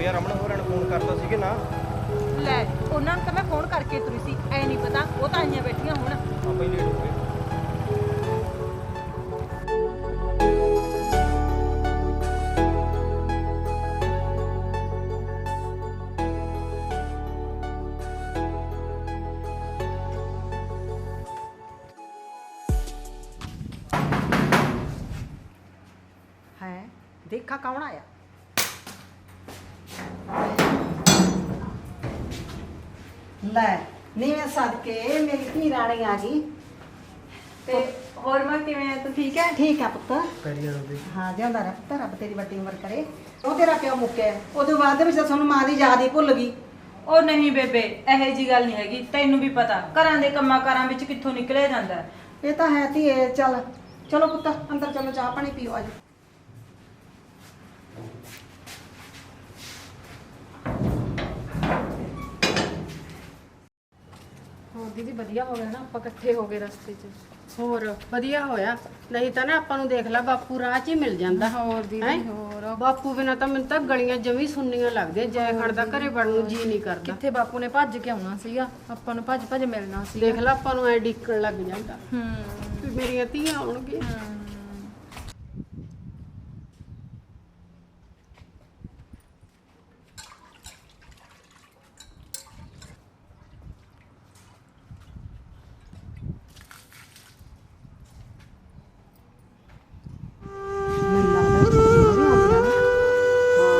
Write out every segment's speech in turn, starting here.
ਯਾਰ ਅਮਨ ਹੋਰਾਂ ਨੂੰ ਫੋਨ ਕਰਤਾ ਸੀ ਕਿ ਨਾ? ਲੈ ਉਹਨਾਂ ਨੂੰ ਤਾਂ ਮੈਂ ਫੋਨ ਕਰਕੇ ਤੁਰੀ ਸੀ, ਐ ਨਹੀਂ ਪਤਾ ਉਹ ਤਾਂ ਆਈਆਂ ਬੈਠੀਆਂ ਹੁਣ। ਆਪਾਂ ਹੀ ਲੇਟ ਹੋ ਗਏ। ਹੈ ਦੇਖਾ ਕੌਣ ਆਇਆ? ਲੈ ਨੀਵੇਂ ਸਦਕੇ ਮੇਰੀ ਧੀ ਰਾਣੀ ਆ ਗਈ। ਤੇ ਹੋਰ ਮਾਂ ਕਿਵੇਂ ਆ ਤੂੰ? ਠੀਕ ਹੈ? ਠੀਕ ਆ ਪੁੱਤ। ਕਰੀਏ ਰੋਦੀ। ਹਾਂ ਜਿਉਂਦਾ ਰਹਿ ਪੁੱਤ, ਰੱਬ ਤੇਰੀ ਵੱਡੀ ਉਮਰ ਕਰੇ। ਉਹ ਤੇਰਾ ਪਿਓ ਮੁੱਕਿਆ, ਉਹਦੇ ਬਾਅਦ ਦੇ ਵਿੱਚ ਤਾਂ ਤੁਹਾਨੂੰ ਮਾਂ ਦੀ ਯਾਦ ਹੀ ਭੁੱਲ ਗਈ। ਉਹ ਨਹੀਂ ਬੇਬੇ, ਇਹੋ ਜੀ ਗੱਲ ਨਹੀਂ ਹੈਗੀ, ਤੈਨੂੰ ਵੀ ਪਤਾ ਘਰਾਂ ਦੇ ਕੰਮਾਂ ਕਾਰਾਂ ਵਿੱਚ ਕਿੱਥੋਂ ਨਿਕਲਿਆ ਜਾਂਦਾ ਹੈ। ਇਹ ਤਾਂ ਹੈ ਧੀਏ। ਚੱਲ ਚਲੋ ਪੁੱਤ ਅੰਦਰ ਚਲੋ, ਚਾਹ ਪਾਣੀ ਪੀਓ ਅੱਜ। ਹੋਰ ਦੀਦੀ ਵਧੀਆ ਹੋ ਗਿਆ ਨਾ ਆਪਾਂ ਇਕੱਠੇ ਹੋ ਗਏ ਰਸਤੇ 'ਚ। ਹੋਰ ਵਧੀਆ ਹੋਇਆ, ਨਹੀਂ ਤਾਂ ਨਾ ਆਪਾਂ ਨੂੰ ਦੇਖ ਲੈ ਬਾਪੂ ਰਾਹ 'ਚ ਹੀ ਮਿਲ ਜਾਂਦਾ। ਹੋਰ ਦੀਦੀ ਹੈਂ? ਹੋਰ ਬਾਪੂ ਬਿਨਾਂ ਤਾਂ ਮੈਨੂੰ ਤਾਂ ਗਲੀਆਂ ਜਮੀ ਸੁੰਨੀਆਂ ਲੱਗਦੀਆਂ, ਜੈ ਖੜ ਦਾ ਘਰੇ ਵੜਨ ਨੂੰ ਜੀ ਨਹੀਂ ਕਰਦਾ। ਕਿੱਥੇ ਬਾਪੂ ਨੇ ਭੱਜ ਕੇ ਆਉਣਾ ਸੀਗਾ, ਆਪਾਂ ਨੂੰ ਭੱਜ ਭੱਜ ਮਿਲਣਾ ਸੀ। ਦੇਖ ਲੈ ਆਪਾਂ ਨੂੰ ਐ ਡਿੱਕਣ ਲੱਗ ਜਾਂਦਾ ਹੂੰ ਵੀ ਮੇਰੀਆਂ ਧੀਆਂ ਆਉਣਗੀਆਂ। ਮੈਨੂੰ ਲੱਗਦਾ ਉਹ ਵੀ ਆਉਂਦੀਆਂ ਨੇ। ਹਾਂ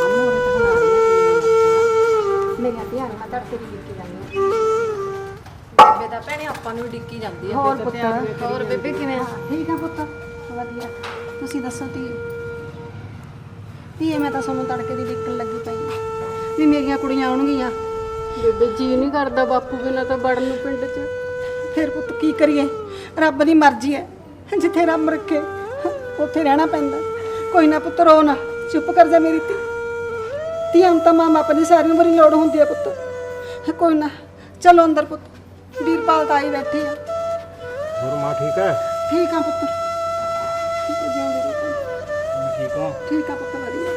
ਅਮੋਰੇ ਤਾਂ ਹੁਣ ਆ ਰਹੀਆਂ ਮੇਰੀਆਂ ਧੀਆਂ ਨੇ। ਮੈਂ ਤੜਕੇ ਦੀ ਦਿੱਤੀ ਜਾਂਦੀ ਬੇਬੇ ਦਾ ਭੈਣੇ ਆਪਾਂ ਨੂੰ ਡਿੱਕੀ ਜਾਂਦੀ ਆ। ਹੋਰ ਫਿਰ ਪੁੱਤ? ਤਿਆਰ ਹੋਏ ਕਰੀ ਹੋਰ ਬੇਬੇ ਕਿਵੇਂ ਆ? ਠੀਕ ਆ ਪੁੱਤ, ਵਧੀਆ। ਤੁਸੀਂ ਦੱਸੋ ਧੀਏ? ਧੀਏ ਮੈਂ ਤਾਂ ਤੁਹਾਨੂੰ ਤੜਕੇ ਦੀ ਦਿੱਕਣ ਲੱਗੀ ਪਈ ਹਾਂ ਵੀ ਮੇਰੀਆਂ ਕੁੜੀਆਂ ਆਉਣਗੀਆਂ। ਬੇਬੇ ਜੀ ਨਹੀਂ ਕਰਦਾ ਬਾਪੂ ਬਿਨਾਂ ਤਾਂ ਵੜਨ ਨੂੰ ਪਿੰਡ 'ਚ। ਫਿਰ ਪੁੱਤ ਕੀ ਕਰੀਏ, ਰੱਬ ਦੀ ਮਰਜ਼ੀ ਹੈ, ਜਿੱਥੇ ਰੱਬ ਰੱਖੇ ਉੱਥੇ ਰਹਿਣਾ ਪੈਂਦਾ। ਕੋਈ ਨਾ ਪੁੱਤ ਰੋ ਨਾ, ਚੁੱਪ ਕਰ ਜਾ ਮੇਰੀ ਧੀ। ਧੀਆਂ ਨੂੰ ਤਾਂ ਮਾਂ ਬਾਪ ਦੀ ਸਾਰੀ ਉਮਰ ਹੀ ਲੋੜ ਹੁੰਦੀ ਹੈ ਪੁੱਤ। ਕੋਈ ਨਾ ਚਲੋ ਅੰਦਰ ਪੁੱਤ, ਵੀਰਪਾਲ ਤਾਂ ਆਈ ਬੈਠੀ ਆ। ਹੋਰ ਮਾਂ ਠੀਕ ਹੈ? ਠੀਕ ਆ ਪੁੱਤ, ਠੀਕ ਹੈ ਜਿਉਂਦੇ ਰਹੋ ਪੁੱਤ। ਠੀਕ ਹੋ? ਠੀਕ ਆ ਪੁੱਤ ਵਧੀਆ।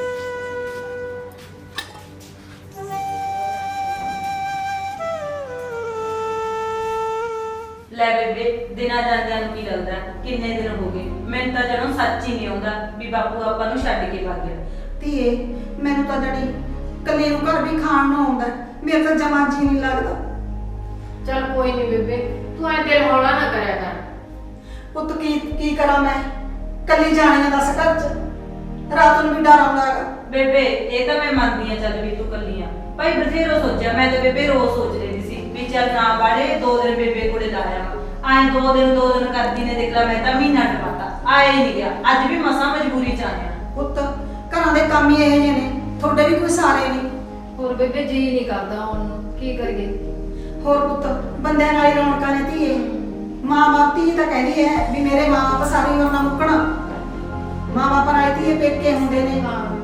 ਲੈ ਬੇਬੇ ਦਿਨਾਂ ਜਾਂਦਿਆਂ ਨੂੰ ਕੀ ਲੱਗਦਾ ਕਿੰਨੇ ਦਿਨ ਹੋ ਗਏ, ਮੈਨੂੰ ਤਾਂ ਜਦੋਂ ਸੱਚ ਹੀ ਨਹੀਂ ਆਉਂਦਾ ਵੀ ਬਾਪੂ ਆਪਾਂ ਨੂੰ ਛੱਡ ਕੇ ਭੱਜ ਗਿਆ। ਧੀਏ ਮੈਨੂੰ ਤਾਂ ਜੜੀ ਕੱਲੇ ਨੂੰ ਘਰ ਵੀ ਖਾਣ ਨੂੰ ਆਉਂਦਾ, ਮੇਰੇ ਤਾਂ ਜਮਾਂ ਜੀ ਨਹੀਂ ਲੱਗਦਾ। ਚੱਲ ਕੋਈ ਨਹੀਂ ਬੇਬੇ, ਤੂੰ ਐ ਦਿਲ ਹੌਲਾ ਨਾ ਕਰਿਆ ਕਰ। ਪੁੱਤ ਕੀ ਕਰਾਂ ਮੈਂ, ਕੱਲੀ ਜਾਣੀ ਆ ਦੱਸ ਘਰ 'ਚ, ਰਾਤ ਨੂੰ ਵੀ ਡਰ ਆਉਂਦਾ ਹੈਗਾ। ਬੇਬੇ ਇਹ ਤਾਂ ਮੈਂ ਮੰਨਦੀ ਆ ਚੱਲ ਵੀ ਤੂੰ ਕੱਲੀ ਆ, ਭਾਈ ਬਥੇਰੋ ਸੋਚਿਆ ਮੈਂ ਤੇ ਬੇਬੇ ਰੋਜ਼ ਸੋਚ ਰਹੀ ਸੀ ਵੀ ਚੱਲ ਨਾ ਬਾੜੇ 2 ਦਿਨ ਬੇਬੇ ਕੋਲੇ ਲਾਇਆ ਆਏ 2 ਦਿਨ ਕਰਦੀ ਨੇ ਦੇਖ ਲਾ ਮੈਂ ਤਾਂ ਮਹੀਨਾ ਟਪਾਤਾ ਆਇਆ ਹੀ ਨਹੀਂ ਗਿਆ। ਅੱਜ ਵੀ ਮਸਾਂ ਮਜਬੂਰੀ ਚ ਆਇਆ। ਪੁੱਤ ਘਰਾਂ ਦੇ ਕੰਮ ਹੀ ਇਹੋ ਜਿਹੇ ਨੇ, ਤੁਹਾਡੇ ਵੀ ਕੋਈ ਸਾਰੇ ਨਹੀਂ। ਹੋਰ ਬੇਬੇ ਜੀ ਨਹੀਂ ਕਰਦਾ ਹੁਣ ਨੂੰ, ਕੀ ਕਰੀਏ? ਹੋਰ ਪੁੱਤ ਬੰਦਿਆਂ ਨਾਲ ਹੀ ਰੌਣਕਾਂ ਨੇ ਧੀਏ। ਮਾਂ ਬਾਪ ਧੀ ਤਾਂ ਕਹਿੰਦੀ ਹੈ ਵੀ ਮੇਰੇ ਮਾਂ ਬਾਪ ਸਾਰੀ ਉਮਰ ਨਾ ਮੁੱਕਣਾ। ਮਾਂ ਬਾਪ ਨਾਲ ਧੀਏ ਪੇਕੇ ਹੁੰਦੇ ਨੇ।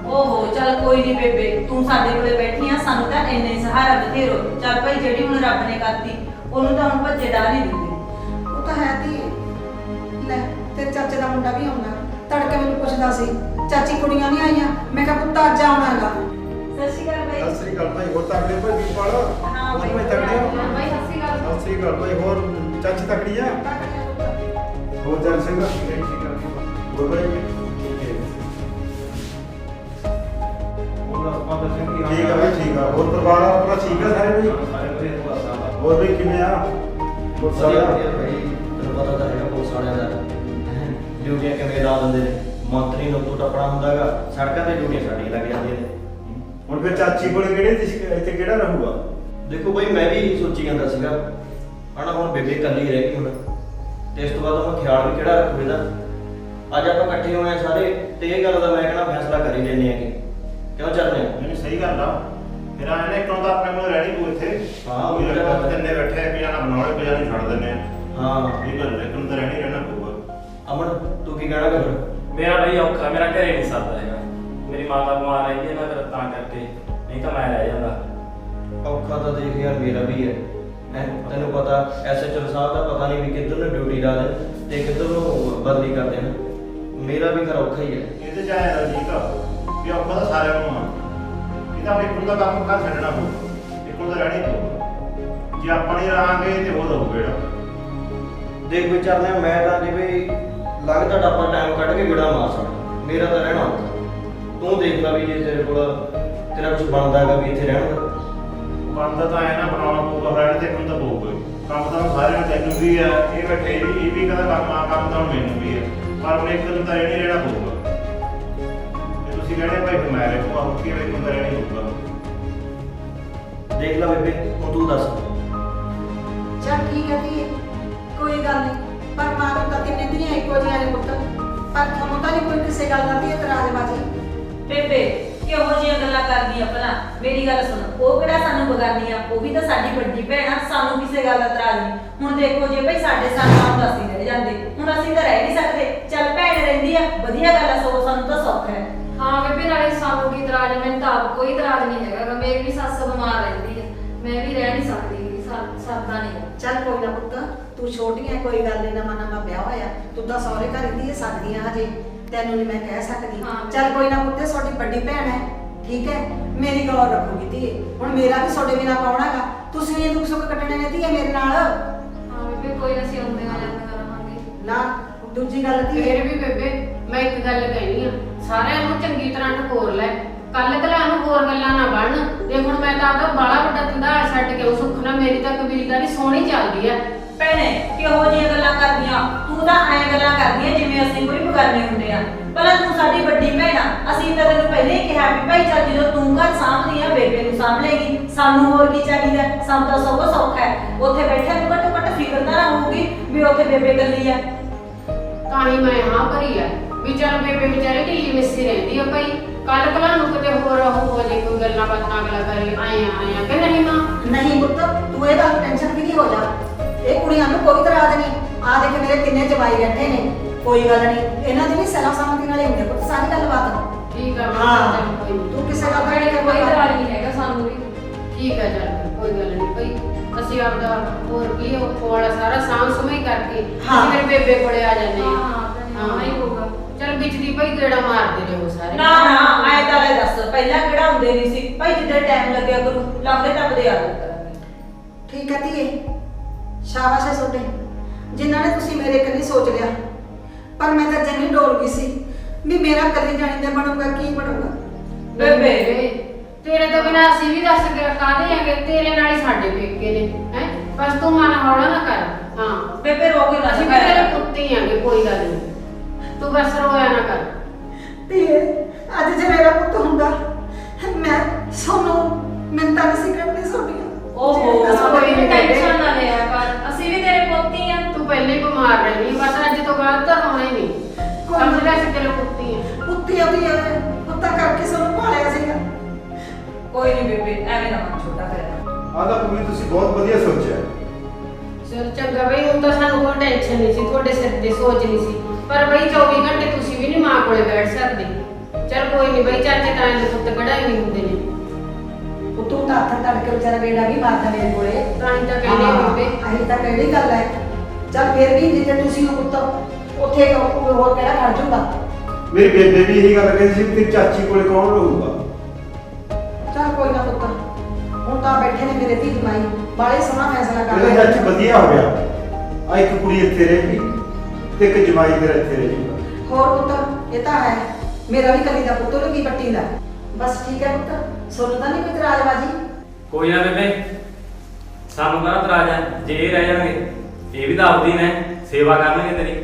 ਓਹੋ ਚੱਲ ਕੋਈ ਨਹੀਂ ਬੇਬੇ ਤੂੰ ਸਾਡੇ ਕੋਲੇ ਬੈਠੀ ਆ, ਸਾਨੂੰ ਤਾਂ ਇੰਨੇ ਹੀ ਸਹਾਰਾ ਬਥੇਰੋ। ਚੱਲ ਭਾਈ ਜਿਹੜੀ ਹੁਣ ਰੱਬ ਨੇ ਕਰਤੀ ਉਹਨੂੰ ਤਾਂ ਹੁਣ ਭੱਜੇ ਡਾਲ ਹੀ ਦਿੰਦੇ। ਉਹ ਤਾਂ ਹੈ ਧੀਏ। ਲੈ ਤੇ ਚਾਚੇ ਦਾ ਮੁੰਡਾ ਵੀ ਆਉਂਦਾ, ਤੜਕੇ ਮੈਨੂੰ ਪੁੱਛਦਾ ਸੀ ਚਾਚੀ ਕੁੜੀਆਂ ਨਹੀਂ ਆਈਆਂ। ਮੈਂ ਕਿਹਾ ਪੁੱਤ ਅੱਜ ਆਉਣਾ ਹੈਗਾ। ਸਤਿ ਸ਼੍ਰੀ ਅਕਾਲ ਭਾਈ। ਸਤਿ ਸ੍ਰੀ ਅਕਾਲ ਭਾਈ। ਹੋਰ ਤਕੜੇ ਭਾਈ ਵੀਰਪਾਲ? ਹਾਂ ਭਾਈ। ਹੋਰ ਭਾਈ ਤਕੜੇ ਹੋ? ਬਾਈ ਸਤਿ ਸ਼੍ਰੀ ਅਕਾਲ। ਸਤਿ ਸ੍ਰੀ ਅਕਾਲ ਭਾਈ। ਹੋਰ ਚਾਚੀ ਤਕੜੀ ਆ? ਹੋਰ ਜਨ ਸਿੰਘ ਹੋਰ ਭਾਈ ਠੀਕ ਆ ਭਾਈ ਠੀਕ ਆ। ਹੋਰ ਪਰਿਵਾਰ ਆਪਣਾ ਠੀਕ ਆ ਸਾਰੇ ਭਾਈ? ਹੋਰ ਵੀ ਕਿਵੇਂ ਆ? ਹੋਰ ਸਾਰੇ ਡਿਊਟੀਆਂ ਕਿਵੇਂ ਲਾ ਦਿੰਦੇ ਨੇ, ਮੰਤਰੀ ਨੂੰ ਤੋਂ ਟੱਪਣਾ ਹੁੰਦਾਗਾ, ਸੜਕਾਂ ਤੇ ਡਿਊਟੀਆਂ ਸਾਡੀਆਂ ਲੱਗ ਜਾਂਦੀਆਂ ਨੇ। ਹੁਣ ਫਿਰ ਚਾਚੀ ਕੋਲੇ ਇੱਥੇ ਕਿਹੜਾ ਰਹੂਗਾ? ਦੇਖੋ ਬਈ ਮੈਂ ਵੀ ਇਹੀ ਸੋਚੀ ਜਾਂਦਾ ਸੀਗਾ ਹਨਾ, ਹੁਣ ਬੇਬੇ ਇਕੱਲੀ ਰਹਿ ਗਈ ਹੁਣ, ਤੇ ਇਸ ਤੋਂ ਬਾਅਦ ਮੈਂ ਖਿਆਲ ਵੀ ਕਿਹੜਾ ਰੱਖੂ ਇਹਦਾ। ਅੱਜ ਆਪਾਂ ਇਕੱਠੇ ਹੋਏ ਆ ਸਾਰੇ, ਤੇ ਇਹ ਗੱਲ ਦਾ ਮੈਂ ਕਹਿੰਦਾ ਫੈਸਲਾ ਕਰ ਹੀ ਲੈਂਦੇ ਆਂਗੇ। ਕਿਉਂ ਚੱਲਦੇ ਆ? ਨਹੀਂ ਸਹੀ ਗੱਲ ਆ। ਫਿਰ ਆਏ ਨੇ ਇੱਕੋਂ ਤਾਂ ਆਪਣੇ ਕੋਲ ਰਹਿਣੀ ਤੂੰ ਇੱਥੇ। ਹਾਂ, ਉਹ ਉਹ ਤਾਂ ਤਿੰਨੇ ਬੈਠੇ ਆ, ਪਿਆਣਾ ਬਣਾਉਣੇ ਪਿਆਣੇ ਛੱਡ ਦਿੰਦੇ ਆ। ਹਾਂ ਇਹ ਗੱਲ ਹੈ, ਇੱਕ ਨੂੰ ਤਾਂ ਰਹਿਣਾ ਪਊਗਾ। ਅਮਨ ਤੂੰ ਕੀ ਕਹਿਣਾ ਕਰ? ਮੇਰਾ ਬਈ ਔਖਾ, ਮੇਰਾ ਘਰੇ ਨਹੀਂ ਸਰਦਾ ਹੈਗਾ। ਮੇਰੀ ਮਾਤਾ ਬਿਮਾਰ ਰਹਿੰਦੀ ਹੈ ਨਾ, ਫਿਰ ਤਾਂ ਕਰਕੇ, ਨਹੀਂ ਤਾਂ ਮੈਂ ਰਹਿ ਜਾਂਦਾ। ਔਖਾ ਤਾਂ ਦੇਖ ਯਾਰ ਮੇਰਾ ਵੀ ਹੈ। ਤੈਨੂੰ ਪਤਾ ਐਸਐਚਓ ਸਾਹਿਬ ਦਾ ਪਤਾ ਨਹੀਂ ਵੀ ਕਿੱਧਰ ਨੂੰ ਡਿਊਟੀ ਲਾ ਦੇਣ ਤੇ ਕਿੱਧਰ ਨੂੰ ਬਦਲੀ ਕਰ ਦੇਣ। ਮੇਰਾ ਵੀ ਘਰ ਔਖਾ ਹੀ ਹੈ। ਇਹਦੇ ਚ ਆਇਆ ਦਾ ਠੀਕ ਆ ਵੀ ਔਖਾ ਤਾਂ ਸਾਰਿਆਂ ਨੂੰ ਆ। ਤਾਂ ਇੱਕ ਨੂੰ ਤਾਂ ਕੰਮ ਕਰ ਛੱਡਣਾ ਪਊਗਾ, ਇੱਕ ਨੂੰ ਤਾਂ ਰਹਿਣਾ ਹੀ ਪਊਗਾ। ਜੇ ਆਪਾਂ ਨਹੀਂ ਰਹਾਂਗੇ ਤੇ ਉਹ ਰਹੂ ਕਿਹੜਾ। ਦੇਖ ਵਿਚਾਰਨੇ ਮੈਂ ਤਾਂ ਜਿਵੇਂ ਲੱਗਦਾ ਟਾਪਾ ਟਾਈਮ ਕੱਢ ਕੇ ਗੇੜਾ ਮਾਰ ਸਕਦਾ, ਮੇਰਾ ਤਾਂ ਰਹਿਣਾ ਔਖਾ। ਤੂੰ ਦੇਖ ਲੈ ਵੀ ਜੇ ਤੇਰੇ ਕੋਲ ਤੇਰਾ ਕੁਝ ਬਣਦਾ ਹੈਗਾ ਵੀ ਇੱਥੇ ਰਹਿਣ ਦਾ। ਬਣਦਾ ਤਾਂ ਐ ਨਾ ਬਣਾਉਣਾ ਪਊਗਾ, ਰਹਿਣ ਤੇ ਕੰਮ ਤਾਂ ਪਊਗਾ ਹੀ। ਕੰਮ ਤਾਂ ਹੁਣ ਸਾਰਿਆਂ ਨੂੰ ਤੈਨੂੰ ਵੀ ਆ, ਇਹ ਬੈਠੇ ਇਹ ਵੀ ਕਹਿੰਦਾ ਕੰਮ ਆ, ਕੰਮ ਤਾਂ ਹੁਣ ਮੈਨੂੰ ਵੀ ਆ, ਪਰ ਹੁਣ ਇੱਕ ਨੂੰ ਤਾਂ ਰਹਿਣਾ ਹੀ ਰਹਿਣਾ ਪਊਗਾ। ਜੇ ਤੁਸੀਂ ਕਹਿੰਦੇ ਭਾਈ ਫਿਰ ਮੈਂ ਰਹੂੰਗਾ, ਹੁਣ ਕੀ ਇੱਕ ਨੂੰ ਤਾਂ ਰਹਿਣਾ ਹੀ ਪਊਗਾ। ਦੇਖ ਲੈ ਬੇਬੇ, ਹੁਣ ਤੂੰ ਦੱਸ। ਚੱਲ ਠੀਕ ਹੈ ਧੀਏ, ਕੋਈ ਗੱਲ ਨਹੀਂ। ਪਰ ਮਾਂ ਨੂੰ ਤਾਂ ਤਿੰਨੇ ਧੀਆਂ ਇੱਕੋ ਜਿਹੀਆਂ ਨੇ ਪੁੱਤ, ਪਰ ਤੁਹਾਨੂੰ ਤਾਂ ਨਹੀਂ ਕੋਈ ਕਿਸੇ ਗੱਲ ਦਾ ਵੀ ਇਤਰਾਜ਼ਬਾਜ਼ੀ। ਬੇਬੇ ਕਿਹੋ ਜਿਹੀਆਂ ਗੱਲਾਂ ਕਰਦੀ ਆ ਭਲਾ? ਮੇਰੀ ਗੱਲ ਸੁਣ, ਉਹ ਕਿਹੜਾ ਸਾਨੂੰ ਬਗਾਨੀ ਆ, ਉਹ ਵੀ ਤਾਂ ਸਾਡੀ ਵੱਡੀ ਭੈਣ ਆ, ਸਾਨੂੰ ਕਿਸੇ ਗੱਲ ਦਾ ਇਤਰਾਜ਼ ਨਹੀਂ। ਹੁਣ ਦੇਖੋ ਜੇ ਭਾਈ ਸਾਡੇ ਸਾਹਮਣੇ ਆਉਂਦਾ ਅਸੀਂ ਰਹਿ ਜਾਂਦੇ, ਹੁਣ ਅਸੀਂ ਤਾਂ ਰਹਿ ਨਹੀਂ ਸਕਦੇ। ਚੱਲ ਭੈਣ ਰਹਿੰਦੀ ਆ, ਵਧੀਆ ਗੱਲ ਆ, ਸਗੋਂ ਸਾਨੂੰ ਤਾਂ ਸੌਖ ਹੈ। ਹਾਂ ਬੇਬੇ ਨਾਲੇ ਸਾਨੂੰ ਕੀ ਇਤਰਾਜ਼ ਹੈ, ਮੈਨੂੰ ਤਾਂ ਆਪ ਕੋਈ ਇਤਰਾਜ਼ ਨਹੀਂ ਹੈਗਾ। ਮੇਰੀ ਵੀ ਸੱਸ ਬਿਮਾਰ ਰਹਿੰਦੀ ਹੈ, ਮੈਂ ਵੀ ਰਹਿ ਨਹੀਂ ਸਕਦੀ, ਸਰਦਾ ਨਹੀਂ। ਚੱਲ ਕੋਈ ਨਾ ਪੁੱਤ, ਤੂੰ ਛੋਟੀ ਹੈ, ਕੋਈ ਗੱਲ ਨਹੀਂ, ਨਵਾਂ ਨਵਾਂ ਵਿਆਹ ਹੋਇਆ, ਤੂੰ ਤਾਂ ਸਹੁਰੇ ਘਰ ਹੀ ਸਕਦੀ ਆ ਹਜੇ, ਤੈਨੂੰ ਨਹੀਂ ਮੈਂ ਕਹਿ ਸਕਦੀ। ਹਾਂ। ਚੱਲ ਕੋਈ ਨਾ ਪੁੱਤ, ਤੁਹਾਡੀ ਵੱਡੀ ਭੈਣ ਹੈ, ਠੀਕ ਹੈ, ਮੇਰੀ ਗੌਰ ਰੱਖੂਗੀ ਧੀਏ। ਹੁਣ ਮੇਰਾ ਵੀ ਤੁਹਾਡੇ ਬਿਨਾਂ ਪਾਉਣਾਗਾ, ਤੁਸੀਂ ਇਹ ਦੁੱਖ ਸੁੱਖ ਕੱਟਣੇ ਨੇ ਧੀਏ ਮੇਰੇ ਨਾਲ। ਹਾਂ ਬੇਬੇ ਕੋਈ ਅਸੀਂ ਆਉਂਦੇ ਆ ਜਾਂਦੇ ਰਹਾਂਗੇ ਨਾ ਦੂਜੀ ਗੱਲ ਧੀਏ, ਫੇਰ ਵੀ ਬੇਬੇ ਮੈਂ ਇੱਕ ਗੱਲ ਕਹਿਣੀ ਆ, ਸਾਰਿਆਂ ਨੂੰ ਚੰਗੀ ਤਰ੍ਹਾਂ ਟਕੋਰ ਲੈ, ਕੱਲ ਕਲਾ ਨੂੰ ਹੋਰ ਗੱਲਾਂ ਨਾ ਬਣਨ। ਤੇ ਹੁਣ ਮੈਂ ਤਾਂ ਆਪਦਾ ਬਾਲਾ ਵੱਡਾ ਧੰਦਾ ਛੱਡ ਕੇ ਉਹ ਸੁੱਖ ਨਾਲ ਮੇਰੀ ਤਾਂ ਕਬੀਲਦਾਰੀ ਸੋਹਣੀ ਚੱਲਦੀ ਆ। ਭੈਣੇ ਕਿਹੋ ਜਿਹੀਆਂ ਗੱਲਾਂ ਕਰਦੀਆਂ? ਤੂੰ ਤਾਂ ਐਂ ਗੱਲਾਂ ਕਰਦੀ ਆ ਜਿਵੇਂ ਅਸੀਂ ਕੋਈ ਬਗਾਨੇ ਹੁੰਦੇ ਆ। ਭਲਾ ਤੂੰ ਸਾਡੀ ਵੱਡੀ ਭੈਣ ਆ, ਅਸੀਂ ਤਾਂ ਤੈਨੂੰ ਪਹਿਲੇ ਹੀ ਕਿਹਾ ਵੀ ਭਾਈ ਚੱਲ ਜਦੋਂ ਤੂੰ ਘਰ ਸਾਂਭਦੀ ਆ, ਬੇਬੇ ਨੂੰ ਸਾਂਭ ਲੇਗੀ, ਸਾਨੂੰ ਹੋਰ ਕੀ ਚਾਹੀਦਾ? ਸਾਨੂੰ ਤਾਂ ਸਭ ਸੌਖਾ ਹੈ, ਉੱਥੇ ਬੈਠਿਆ ਤੂੰ ਘੱਟੋ ਘੱਟ ਫਿਕਰ ਤਾਂ ਨਾ ਹੋਊਗੀ ਵੀ ਉੱਥੇ ਬੇਬੇ ਇਕੱਲੀ ਆ। ਤਾਂ ਹੀ ਮੈਂ ਹਾਂ ਭਰੀ ਆ ਵੀ ਚੱਲ ਬੇਬੇ ਵਿਚਾਰੇ ਢਿੱਲੀ ਮਿੱਸੀ ਰਹਿੰਦੀ ਆ ਭਾਈ, ਕੱਲ ਕਲਾ ਨੂੰ ਕਿਤੇ ਹੋਰ ਉਹ ਹੋ ਜੇ, ਕੋਈ ਗੱਲਾਂ ਬਾਤਾਂ ਅਗਲਾ ਕਰੇ ਆਇਆ ਕਿ ਨਹੀਂ ਮਾਂ। ਨਹੀਂ ਪੁੱਤ, ਤੂੰ ਇਹਦਾ ਟੈਨਸ਼ਨ ਵੀ ਨਹੀਂ ਹੋ ਜਾ, ਇਹ ਕੁੜੀਆਂ ਨੂੰ ਕੋਈ ਇਤਰਾਜ਼ ਨਹੀਂ। ਆ ਦੇਖ ਮੇਰੇ ਕਿੰਨੇ ਜਵਾਈ ਬੈਠੇ ਨੇ, ਕੋਈ ਗੱਲ ਨਹੀਂ, ਇਹਨਾਂ ਦੀ ਵੀ ਸਲਾਹ ਸਮਾਧੀ ਨਾਲੇ ਹੁੰਦੇ ਪੁੱਤ, ਸਾਰੀ ਗੱਲ ਬਾਤ। ਠੀਕ ਆ ਹਾਂ, ਚੱਲ ਕੋਈ ਨੀ। ਤੂੰ ਕਿਸੇ ਗੱਲ ਦਾ ਭੈਣੇ ਕੋਈ ਇਤਰਾਜ਼ ਨਹੀਂ ਹੈਗਾ ਸਾਨੂੰ ਵੀ। ਠੀਕ ਆ ਚੱਲ ਕੋਈ ਗੱਲ ਨਹੀਂ ਭਾਈ, ਅਸੀਂ ਆਪਦਾ ਹੋਰ ਕੀ ਉਹ ਕੋਲ ਸਾਰਾ ਸਾਂਭ ਸਮਝ ਕਰਕੇ ਹਾਂ। ਅਸੀਂ ਫਿਰ ਬੇਬੇ ਕੋਲੇ ਆ ਜਾਂਦੇ ਹਾਂ ਆ। ਹਾਂ ਭੈਣੇ ਆਉਣਾ ਹੀ ਹੋਊਗਾ। ਚੱਲ ਵਿੱਚ ਦੀ ਭਾਈ ਗੇੜਾ ਮਾਰਦੇ ਰਹੋ ਸਾਰੇ। ਨਾ ਨਾ ਐ ਤਾਂ ਲੈ ਦੱਸ, ਪਹਿਲਾਂ ਕਿਹੜਾ ਹੁੰਦੇ ਨਹੀਂ ਸੀ ਭਾਈ, ਜਿੱਦਾਂ ਟਾਈਮ ਲੱਗਿਆ ਕਰੂ ਲੱਗਦੇ ਟੱਪਦੇ ਆ ਕਰਾਂਗੇ। ਠੀਕ ਹੈ ਧੀਏ, ਸ਼ਾਬਾਸ਼ ਹੈ ਤੁਹਾਡੇ, ਜਿਨ੍ਹਾਂ ਨੇ ਤੁਸੀਂ ਮੇਰੇ ਕੰਨੀ ਸੋਚ ਲਿਆ। ਪਰ ਮੈਂ ਤਾਂ ਜੰਨੀ ਡੋਲ ਗਈ ਸੀ ਵੀ ਮੇਰਾ ਕੱਲੀ ਜਾਣੀ ਦਾ ਬਣੂਗਾ ਕੀ ਬਣੂਗਾ। ਬੇਬੇ ਤੇਰੇ ਤੋਂ ਬਿਨਾਂ ਅਸੀਂ ਵੀ ਦੱਸ ਕੇ ਕਾਹਦੇ ਆਂਗੇ, ਤੇਰੇ ਨਾਲ ਹੀ ਸਾਡੇ ਪੇਕੇ ਨੇ ਹੈ, ਬਸ ਤੂੰ ਮਨ ਹੌਲਾ ਨਾ ਕਰ। ਹਾਂ ਬੇਬੇ ਰੋ ਕੇ ਅਸੀਂ ਵੀ ਤੇਰੇ ਪੁੱਤੀ ਆਂਗੇ, ਕੋਈ ਗੱਲ ਨਹੀਂ, ਤੂੰ ਬਸ ਰੋਇਆ ਨਾ ਕਰ। ਧੀਏ ਅੱਜ ਜੇ ਮੇਰਾ ਪੁੱਤ ਹੁੰਦਾ, ਮੈਂ ਸੋਨੂੰ ਮਿੰਤਾ ਨਹੀਂ ਸੀ ਕਰਦੀ ਤੁਹਾਡੀਆਂ। ਓਹੋ, ਕੋਈ ਨੀ ਬੇਬੇ। ਟੈਨਸ਼ਨ ਨਾ ਲਿਆ ਕਰ, ਅਸੀਂ ਵੀ ਤੇਰੇ ਪੋਤੀ ਆ। ਤੂੰ ਪਹਿਲੇ ਹੀ ਬਿਮਾਰ ਰਹੀ, ਬਸ ਅੱਜ ਤੋਂ ਬਾਅਦ ਤਾਂ ਹੋਣਾ ਹੀ ਨਹੀਂ। ਸਮਝ ਲੈ ਅਸੀਂ ਤੇਰੇ ਪੁੱਤੀ ਆ। ਪੁੱਤੀ ਆਉਂਦੀ ਆ, ਪੁੱਤਾ ਕਰਕੇ ਸਾਨੂੰ ਭਾਲਿਆ ਸੀਗਾ। ਕੋਈ ਨਹੀਂ ਬੇਬੇ, ਐਵੇਂ ਨਾ ਮਨ ਛੋਟਾ ਕਰਿਆ। ਆਹ ਤਾਂ ਕੁੜੀ ਤੁਸੀਂ ਬਹੁਤ ਵਧੀਆ ਸੋਚਿਆ। ਚਲ ਚੰਗਾ ਬਈ, ਹੁਣ ਤਾਂ ਸਾਨੂੰ ਕੋਈ ਟੈਨਸ਼ਨ ਨਹੀਂ ਸੀ, ਤੁਹਾਡੇ ਸਿਰ ਤੇ ਸੋਚ ਨਹੀਂ ਸੀ, ਪਰ ਬਈ 24 ਘੰਟੇ ਤੁਸੀਂ ਵੀ ਨਹੀਂ ਮਾਂ ਕੋਲੇ ਬੈਠ ਸਕਦੇ। ਚਲ ਕੋਈ ਨਹੀਂ ਬਈ, ਚਾਚੇ ਤਾਏ ਦੇ ਪੁੱਤ ਕਿਹੜਾ ਹੀ ਨਹੀਂ ਹੁੰਦੇ ਨੇ। ਉਹ ਤੂੰ ਤਾਂ ਹੱਥ ਧੜ ਕੇ ਵਿਚਾਰਾ ਬੇੜਾ ਵੀ ਮਾਰਦਾ ਮੇਰੇ ਕੋਲੇ। ਤਾਂ ਹੀ ਤਾਂ ਕਹਿੰਦੇ ਆ ਬੇਬੇ। ਅਸੀਂ ਤਾਂ ਕਿਹੜੀ ਗੱਲ ਹੈ, ਚੱਲ ਫੇਰ ਵੀ ਜਿੱਥੇ ਤੁਸੀਂ ਹੋ ਪੁੱਤ, ਉੱਥੇ ਕੋਈ ਹੋਰ ਕਿਹੜਾ ਖੜ ਜੂਗਾ। ਮੇਰੀ ਬੇਬੇ ਵੀ ਇਹੀ ਗੱਲ ਕਹਿੰਦੀ ਸੀ ਕਿ ਤੇਰੀ ਚਾਚੀ ਕੋਲੇ ਕੌਣ ਰਹੂਗਾ। ਚੱਲ ਕੋਈ ਨਾ ਪੁੱਤ, ਹੁਣ ਤਾਂ ਬੈਠੇ ਨੇ ਮੇਰੇ ਧੀ ਜਮਾਈ, ਬਾਲੇ ਸੋਹਣਾ ਫੈਸਲਾ ਕਰ ਇਹਦਾ ਲਿਆ। ਚਾਚੀ ਵਧੀਆ ਹੋ ਗਿਆ, ਆ ਇੱਕ ਕੁੜੀ ਇੱਥੇ ਰਹੇਗੀ ਤੇ ਇੱਕ ਜਮਾਈ ਤੇਰਾ ਇੱਥੇ ਰਹੇਗਾ। ਹੋਰ ਪੁੱਤ ਇਹ ਤਾਂ ਹੈ, ਮੇਰਾ ਵੀ ਕੱਲੀ ਦਾ ਪੁੱਤ ਲੱਗੀ ਪੱਟੀ ਦਾ। ਬਸ ਠੀਕ ਹੈ ਪੁੱਤ, ਸੁਣ ਤਾਂ ਨਹੀਂ ਕੋਈ ਇਤਰਾਜ਼ਬਾਜ਼ੀ। ਕੋਈ ਨਾ ਬੇਬੇ, ਸਾਨੂੰ ਕਾਹਦਾ ਇਤਰਾਜ਼ ਹੈ? ਜੇ ਇਹ ਰਹਿ ਜਾਣਗੇ, ਇਹ ਵੀ ਤਾਂ ਆਪਦੀ ਨੇ, ਸੇਵਾ ਕਰਨਗੇ ਤੇਰੀ।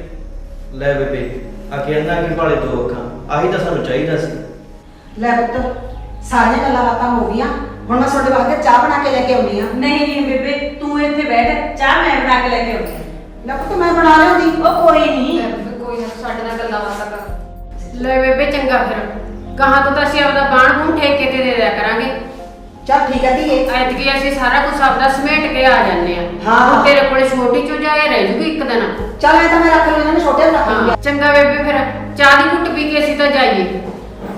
ਲੈ ਬੇਬੇ, ਆ ਕਹਿੰਦਾ ਕਿ ਭਾਲੇ ਦੋ ਅੱਖਾਂ, ਆਹੀ ਤਾਂ ਸਾਨੂੰ ਚਾਹੀਦਾ ਸੀ। ਲੈ ਪੁੱਤ, ਸਾਰੀਆਂ ਗੱਲਾਂ ਬਾਤਾਂ ਹੋ ਗਈਆਂ, ਹੁਣ ਮੈਂ ਤੁਹਾਡੇ ਵਾਸਤੇ ਚਾਹ ਬਣਾ ਕੇ ਲੈ ਕੇ ਆਉਣੀ ਆ। ਨਹੀਂ ਨਹੀਂ ਬੇਬੇ, ਤੂੰ ਇੱਥੇ ਬੈਠ, ਚਾਹ ਮੈਂ ਬਣਾ ਕੇ ਲੈ ਕੇ ਆਉਂਦੀ ਹਾਂ। ਲੈ ਪੁੱਤ ਮੈਂ ਬਣਾ ਲਿਆਉਂਦੀ। ਉਹ ਕੋਈ ਨਹੀਂ, ਕੋਈ ਨਾ, ਸਾਡੇ ਨਾਲ ਗੱਲਾਂ ਬਾਤਾਂ ਕਰ। ਲੈ ਬੇਬੇ ਚੰਗਾ, ਫਿਰ ਗਾਹਾਂ ਤੋਂ ਤਾਂ ਅਸੀਂ ਆਪਦਾ ਬਾਣ ਬੂਣ ਠੇਕੇ ਤੇ ਦੇ ਦਿਆ ਕਰਾਂਗੇ। ਚੱਲ ਠੀਕ ਹੈ ਧੀਏ। ਐਤਕੀ ਅਸੀਂ ਸਾਰਾ ਕੁਝ ਆਪਦਾ ਸਮੇਟ ਕੇ ਆ ਜਾਂਦੇ ਆ। ਹਾਂ। ਹੁਣ ਤੇਰੇ ਕੋਲੇ ਛੋਟੀ ਚੋ ਜਾਏ ਰਹਿ ਜੂਗੀ ਇੱਕ ਦਿਨ। ਚੱਲ ਐ ਤਾਂ ਮੈਂ ਰੱਖ ਲੈਣਾ, ਮੈਂ ਛੋਟੇ ਨੂੰ ਰੱਖ ਲੂੰਗੀ। ਹਾਂ ਚੰਗਾ ਬੇਬੇ, ਫਿਰ ਚਾਹ ਦੀ ਘੁੱਟ ਪੀ ਕੇ ਅਸੀਂ ਤਾਂ ਜਾਈਏ।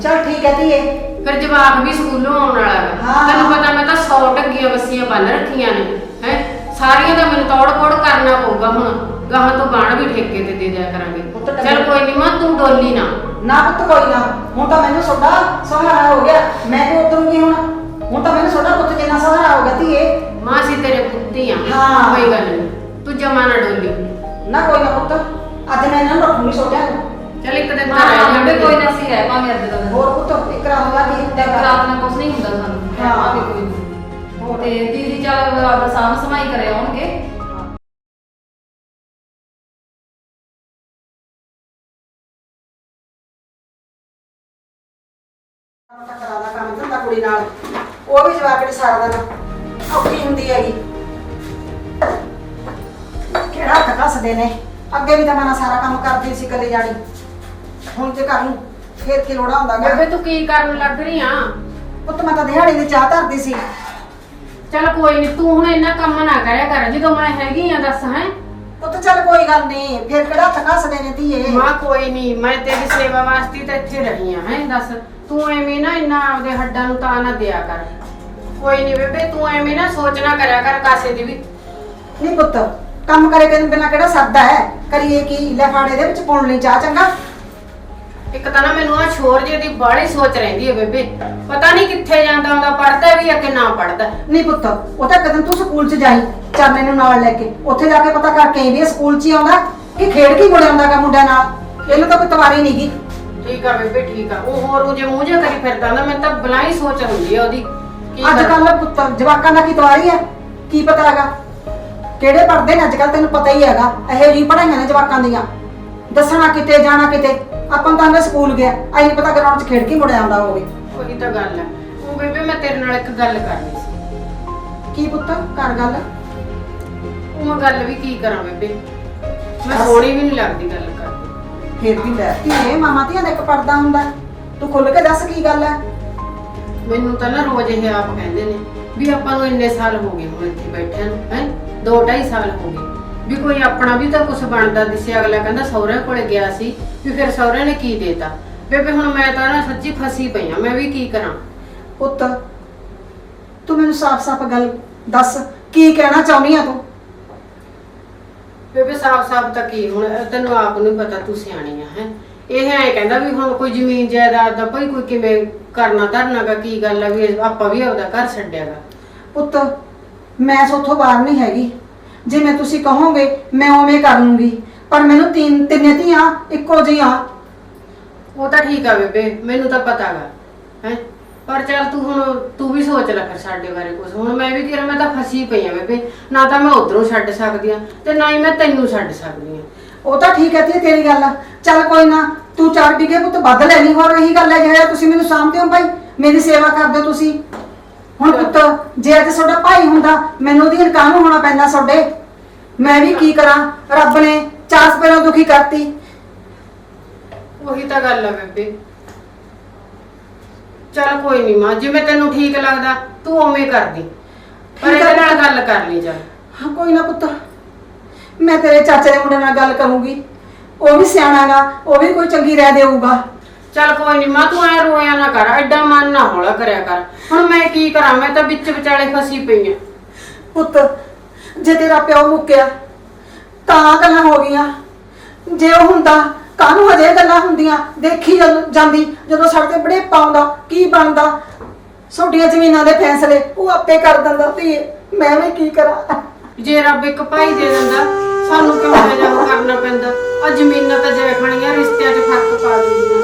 ਚੱਲ ਠੀਕ ਹੈ ਧੀਏ। ਫਿਰ ਜਵਾਕ ਵੀ ਸਕੂਲੋਂ ਆਉਣ ਵਾਲਾ ਹੈ। ਹਾਂ। ਤੈਨੂੰ ਪਤਾ ਮੈਂ ਤਾਂ 100 ਢੱਗੀਆਂ ਬੱਸੀਆਂ ਬੰਨ ਰੱਖੀਆਂ ਨੇ ਹੈ, ਸਾਰੀਆਂ ਦਾ ਮੈਨੂੰ ਤੋੜ ਫੋੜ ਕਰਨਾ ਪਊਗਾ। ਹੁਣ ਗਾਹਾਂ ਤੋਂ ਬਾਣ ਵੀ ਠੇਕੇ ਤੇ ਦੇ ਦਿਆ ਕਰਾਂਗੇ। ਪੁੱਤ ਟੰਗੇ- ਚੱਲ ਕੋਈ ਨਹੀਂ ਮਾਂ, ਤੂੰ ਡੋਲੀ ਨਾ। ਨਾ ਪੁੱਤ ਕੋਈ ਨਾ, ਹੁਣ ਤਾਂ ਮੈਨੂੰ ਤੁਹਾਡਾ ਸਹਾਰਾ ਹੋ ਗਿਆ, ਮੈਂ ਕੋ ਉਤਰੂਗੀ ਹੁਣ। ਕਿੰਨਾ ਸਹਾਰਾ ਹੋ ਗਿਆ ਧੀਏ। ਮਾਂ ਸੀ ਤੇਰੇ ਪੁੱਤੀ ਆ ਹਾਂ। ਕੋਈ ਗੱਲ ਨਹੀਂ, ਤੂੰ ਜਮਾ ਨਾ ਡੋਲੀ। ਨਾ ਕੋਈ ਨਾ ਪੁੱਤ, ਅੱਜ ਮੈਂ ਇਹਨਾਂ ਨੂੰ ਰੱਖੂਗੀ ਛੋਟਿਆਂ ਨੂੰ। ਚੱਲ ਇੱਕ ਦਿਨ ਤਾਂ ਹਾਂ ਰਹਿ ਬੇਬੇ ਜਾਂਦੇ ਕੋਈ ਨਾ ਸੀ ਰਹਿ ਪਾਂਗੇ ਅੱਧ ਦਾ ਦਿਨ। ਹੋਰ ਪੁੱਤ ਇੱਕ ਰਾਤ ਦੀ ਤੇ ਰਾਤ ਨਾਲ ਕੁਝ ਨਹੀਂ ਹੁੰਦਾ ਸਾਨੂੰ, ਰਹਿ ਹਾਂ। ਪਾਂਗੇ ਕੋਈ ਨਾ। ਤੇ ਦੀਦੀ ਚੱਲ ਆਪਦਾ ਸਾਂਭ ਸਮਾਈ ਕਰੇ ਆਉਣਗੇ। ਕਰਾ ਦਾ ਕੰਮ ਧੰਦਾ ਕੁੜੀ ਨਾਲ, ਉਹ ਵੀ ਜਵਾਕੜੀ ਸਾਰਾ ਦਿਨ ਔਖੀ ਹੁੰਦੀ ਹੈਗੀ। ਕਿਹੜਾ ਹੱਥ ਘਸਦੇ ਨੇ, ਅੱਗੇ ਵੀ ਤਾਂ ਮੈਂ ਨਾ ਸਾਰਾ ਕੰਮ ਕਰਦੀ ਸੀ ਇਕੱਲੀ ਜਾਣੀ, ਹੁਣ ਤੇ ਕਰ ਲੂੰ ਫੇਰ ਕੀ ਲੋੜਾ ਹੁੰਦਾ ਗਾ। ਬੇਬੇ ਤੂੰ ਕੀ ਕਰਨ ਲੱਗ ਰਹੀ ਆ? ਪੁੱਤ ਮੈਂ ਤਾਂ ਦਿਹਾੜੀ ਦੀ ਚਾਹ ਧਰਦੀ ਸੀ। ਚੱਲ ਕੋਈ ਨਹੀਂ, ਤੂੰ ਹੁਣ ਇੰਨਾ ਕੰਮ ਨਾ ਕਰਿਆ ਕਰ, ਜਦੋਂ ਮੈਂ ਹੈਗੀ ਆ ਦੱਸ ਹੈ। ਪੁੱਤ ਚੱਲ ਕੋਈ ਗੱਲ ਨਹੀਂ, ਫੇਰ ਕਿਹੜਾ ਹੱਥ ਘਸਦੇ ਨੇ ਧੀਏ। ਮਾਂ ਕੋਈ ਨਹੀਂ, ਮੈਂ ਤੇਰੀ ਸੇਵਾ ਵਾਸਤੇ ਤਾਂ ਇੱਥੇ ਰਹੀ ਆ ਹੈ। ਦੱਸ ਤੂੰ ਐਵੇਂ ਨਾ ਇੰਨਾ ਆਪਦੇ ਹੱਡਾਂ ਨੂੰ ਤਾਂ ਨਾ ਦਿਆ ਕਰ। ਕੋਈ ਨਹੀਂ ਬੇਬੇ, ਤੂੰ ਐਵੇਂ ਨਾ ਸੋਚਣਾ ਕਰਿਆ ਕਰ ਕਾਸੇ ਦੀ ਵੀ। ਨਹੀਂ ਪੁੱਤ, ਕੰਮ ਕਰੇ ਕੇ ਬਿਨਾ ਕਿਹੜਾ ਸਰਦਾ ਹੈ, ਕਰੀਏ ਕੀ, ਲੈ ਫਾੜੇ ਦੇ ਵਿੱਚ ਪਾਉਣ ਲਈ ਚਾਹ ਚੰਗਾ। ਇੱਕ ਤਾਂ ਨਾ ਮੈਨੂੰ ਆ ਛੋਰ ਜੇ ਦੀ ਬਾਹਲੀ ਸੋਚ ਰਹਿੰਦੀ ਹੈ ਬੇਬੇ, ਪਤਾ ਨਹੀਂ ਕਿੱਥੇ ਜਾਂਦਾ ਹੁੰਦਾ, ਪੜਦਾ ਵੀ ਆ ਕਿ ਨਾ ਪੜਦਾ। ਨਹੀਂ ਪੁੱਤ, ਉਹ ਤਾਂ ਕਦੋਂ ਤੂੰ ਸਕੂਲ 'ਚ ਜਾਈ ਚਰਨੇ ਨੂੰ ਨਾਲ ਲੈ ਕੇ, ਉੱਥੇ ਜਾ ਕੇ ਪਤਾ ਕਰਕੇ ਆਈ ਵੀ ਇਹ ਸਕੂਲ 'ਚ ਹੀ ਆਉਂਦਾ ਕਿ ਖੇਡ ਕੇ ਮੁੜ ਆਉਂਦਾ ਗਾ ਮੁੰਡਿਆਂ ਨਾਲ। ਇਹਨੂੰ ਤਾਂ ਕੋਈ ਤਵਾਰੀ ਨਹੀਂ ਗੀ। ਠੀਕ ਆ ਬੇਬੇ ਠੀਕ ਆ, ਉਹ ਹੋਰ ਉਹ ਜੇ ਮੂੰਹ ਜਿਹਾ ਕਰੀ ਫਿਰਦਾ ਹੁੰਦਾ, ਮੈਨੂੰ ਤਾਂ ਬਲਾਈ ਸੋਚ ਹੁੰਦੀ ਆ ਉਹਦੀ। ਕੀ ਅੱਜ ਕਰਾਂ? ਕੱਲ ਪੁੱਤ ਜਵਾਕਾਂ ਦਾ ਕੀ ਤਵਾਰੀ ਹੈ, ਕੀ ਪਤਾ ਹੈਗਾ ਕਿਹੜੇ ਪੜਦੇ ਨੇ ਅੱਜ ਕੱਲ, ਤੈਨੂੰ ਪਤਾ ਹੀ ਹੈਗਾ ਇਹੋ ਜਿਹੀ ਪੜਾਈਆਂ ਨੇ ਜਵਾਕਾਂ ਦੀਆਂ। ਦੱਸਣਾ ਕਿਤੇ ਜਾਣਾ ਕਿਤੇ, ਆਪਾਂ ਨੂੰ ਤਾਂ ਅੰਦਰ ਸਕੂਲ ਗਿਆ ਆਈ ਨਹੀਂ ਪਤਾ ਗਰਾਊਂਡ 'ਚ ਖੇਡ ਕੇ ਮੁੜ ਆਉਂਦਾ ਹੋਵੇ। ਉਹੀ ਤਾਂ ਗੱਲ ਹੈ। ਉਹ ਬੇਬੇ ਮੈਂ ਤੇਰੇ ਨਾਲ ਇੱਕ ਗੱਲ ਕਰਨੀ ਸੀ। ਕੀ ਪੁੱਤ ਕਰ ਗੱਲ। ਉਹ ਮੈਂ ਗੱਲ ਵੀ ਕੀ ਕਰਾਂ ਬੇਬੇ, ਮੈਂ ਦੱਸ। ਸੋਹਣੀ ਵੀ ਨਹੀਂ ਲੱਗਦੀ ਗੱਲ ਕਰਦੀ। ਫੇਰ ਵੀ ਲੈ ਧੀਏ, ਮਾਮਾ ਧੀਆਂ ਦਾ ਇੱਕ ਪੜਦਾ ਹੁੰਦਾ, ਤੂੰ ਖੁੱਲ ਕੇ ਦੱਸ ਕੀ ਗੱਲ ਹੈ। ਮੈਨੂੰ ਤਾਂ ਨਾ ਰੋਜ਼ ਇਹ ਆਪ ਕਹਿੰਦੇ ਨੇ ਵੀ ਆਪਾਂ ਨੂੰ ਇੰਨੇ ਸਾਲ ਹੋ ਗਏ ਹੁਣ ਇੱਥੇ ਬੈਠਿਆਂ ਨੂੰ ਹੈ, 2-2.5 ਸਾਲ ਹੋ ਗਏ ਵੀ ਕੋਈ ਆਪਣਾ ਵੀ ਤਾਂ ਕੁਝ ਬਣਦਾ ਦਿਸਿਆ। ਅਗਲਾ ਕਹਿੰਦਾ ਸਹੁਰੇ ਕੋਲੇ ਗਿਆ ਸੀ ਵੀ ਫਿਰ ਸਹੁਰੇ ਨੇ ਕੀ ਦੇਤਾ। ਬੇਬੇ ਹੁਣ ਮੈਂ ਤਾਂ ਨਾ ਸੱਚੀ ਫਸੀ ਪਈ ਆ, ਮੈਂ ਵੀ ਕੀ ਕਰਾਂ। ਪੁੱਤ ਤੂੰ ਮੈਨੂੰ ਸਾਫ਼-ਸਾਫ਼ ਗੱਲ ਦੱਸ, ਕੀ ਕਹਿਣਾ ਚਾਹੁੰਦੀ ਆ ਤੂੰ। ਬੇਬੇ ਸਾਫ਼-ਸਾਫ਼ ਤਾਂ ਕੀ, ਹੁਣ ਤੈਨੂੰ ਆਪ ਨੂੰ ਪਤਾ, ਤੂੰ ਸਿਆਣੀ ਆ ਹੈ। ਇਹ ਐ ਕਹਿੰਦਾ ਵੀ ਹੁਣ ਕੋਈ ਜ਼ਮੀਨ ਜਾਇਦਾਦ ਦਾ ਭਾਈ ਕੋਈ ਕਿਵੇਂ ਕਰਨਾ ਧਰਨਾਗਾ, ਕੀ ਗੱਲ ਆ ਵੀ ਆਪਾਂ ਵੀ ਆਪਦਾ ਘਰ ਛੱਡਿਆਗਾ। ਪੁੱਤ ਮੈਂ ਸੋਥੋਂ ਬਾਹਰ ਨਹੀਂ ਹੈਗੀ, ਜਿਵੇਂ ਤੁਸੀਂ ਕਹੋਗੇ ਮੈਂ ਉਵੇਂ ਕਰ ਲੂੰਗੀ, ਪਰ ਮੈਨੂੰ ਤਿੰਨੇ ਧੀਆਂ ਇੱਕੋ ਜਿਹੀਆਂ। ਉਹ ਤਾਂ ਠੀਕ ਆ ਬੇਬੇ, ਮੈਨੂੰ ਤਾਂ ਪਤਾਗਾ ਹੈ, ਪਰ ਚੱਲ ਤੂੰ ਵੀ ਸੋਚ ਲੈ ਫਿਰ ਸਾਡੇ ਬਾਰੇ ਕੁਝ। ਹੁਣ ਮੈਂ ਵੀ ਕੀ ਕਰਾਂ, ਮੈਂ ਤਾਂ ਫਸੀ ਪਈ ਆ ਬੇਬੇ, ਨਾ ਤਾਂ ਮੈਂ ਉਧਰੋਂ ਛੱਡ ਸਕਦੀ ਆ ਤੇ ਨਾ ਹੀ ਮੈਂ ਤੈਨੂੰ ਛੱਡ ਸਕਦੀ ਆ। ਉਹ ਤਾਂ ਠੀਕ ਹੈ ਤੇ ਤੇਰੀ ਗੱਲ, ਚੱਲ ਕੋਈ ਨਾ, ਤੂੰ 4 ਵਿਗੇ ਪੁੱਤ ਵੱਧ ਲੈ ਲਈ, ਹੋਰ ਇਹੀ ਗੱਲ ਹੈ ਜਿਹੜਾ ਤੁਸੀਂ ਮੈਨੂੰ ਸਾਂਭਦੇ ਹੋ ਭਾਈ, ਮੇਰੀ ਸੇਵਾ ਕਰਦੇ ਹੋ ਤੁਸੀਂ। ਹੁਣ ਪੁੱਤ ਜੇ ਅੱਜ ਤੁਹਾਡਾ ਭਾਈ ਹੁੰਦਾ, ਮੈਨੂੰ ਉਹਦੀ ਕਾਹਨੂੰ ਹੋਣਾ ਪੈਂਦਾ ਤੁਹਾਡੇ। ਮੈਂ ਵੀ ਕੀ ਕਰਾਂ, ਰੱਬ ਨੇ 4 ਸਪੇਰੋਂ ਦੁਖੀ ਕਰਤੀ। ਉਹੀ ਤਾਂ ਗੱਲ ਆ ਬੇਬੇ। ਚੱਲ ਕੋਈ ਨਹੀਂ ਮਾਂ, ਜਿਵੇਂ ਤੈਨੂੰ ਠੀਕ ਲੱਗਦਾ ਤੂੰ ਉਵੇਂ ਕਰਦੀ, ਪਰ ਠੀਕ ਆ ਇਹਦੇ ਨਾਲ ਪੁੱਤ। ਗੱਲ ਕਰ ਲਈ ਜਾ। ਹਾਂ ਕੋਈ ਨਾ ਪੁੱਤ, ਮੈਂ ਤੇਰੇ ਚਾਚੇ ਦੇ ਮੁੰਡੇ ਨਾਲ ਗੱਲ ਕਰੂੰਗੀ, ਉਹ ਵੀ ਸਿਆਣਾਗਾ, ਉਹ ਵੀ ਕੋਈ ਚੰਗੀ ਰਹਿ ਦੇਊਗਾ। ਚੱਲ ਕੋਈ ਨਹੀਂ ਮਾਂ, ਤੂੰ ਐ ਰੋਇਆ ਨਾ ਕਰ, ਐਡਾ ਮਨ ਨਾ ਹੌਲਾ ਕਰਿਆ ਕਰ। ਹੁਣ ਮੈਂ ਕੀ ਕਰਾਂ, ਮੈਂ ਤਾਂ ਵਿੱਚ ਵਿਚਾਲੇ ਫਸੀ ਪਈ ਆ। ਪੁੱਤ ਜੇ ਤੇਰਾ ਪਿਓ ਮੁੱਕਿਆ ਤਾਂ ਗੱਲਾਂ ਹੋ ਗਈਆਂ, ਜੇ ਉਹ ਹੁੰਦਾ ਕਾਹਨੂੰ ਹਜੇ ਗੱਲਾਂ ਹੁੰਦੀਆਂ। ਦੇਖੀ ਜਾਂਦੀ ਜਦੋਂ ਸਾਡੇ ਤੇ ਬੜੇਪਾ ਆਉਂਦਾ ਕੀ ਬਣਦਾ। ਛੋਟੀਆਂ ਜ਼ਮੀਨਾਂ ਦੇ ਫੈਸਲੇ ਉਹ ਆਪੇ ਕਰ ਦਿੰਦਾ ਸੀ, ਮੈਂ ਵੀ ਕੀ ਕਰਾਂ। ਜੇ ਰੱਬ ਇੱਕ ਭਾਈ ਦੇ ਦਿੰਦਾ, ਸਾਨੂੰ ਕਿਉਂ ਇਹ ਜਿਹਾ ਕਰਨਾ ਪੈਂਦਾ। ਆ ਜ਼ਮੀਨਾਂ ਤਾਂ ਜੇ ਖਾਣੀਆਂ, ਰਿਸ਼ਤਿਆਂ 'ਚ ਫਰਕ ਪਾ ਦਿੰਦੀਆਂ।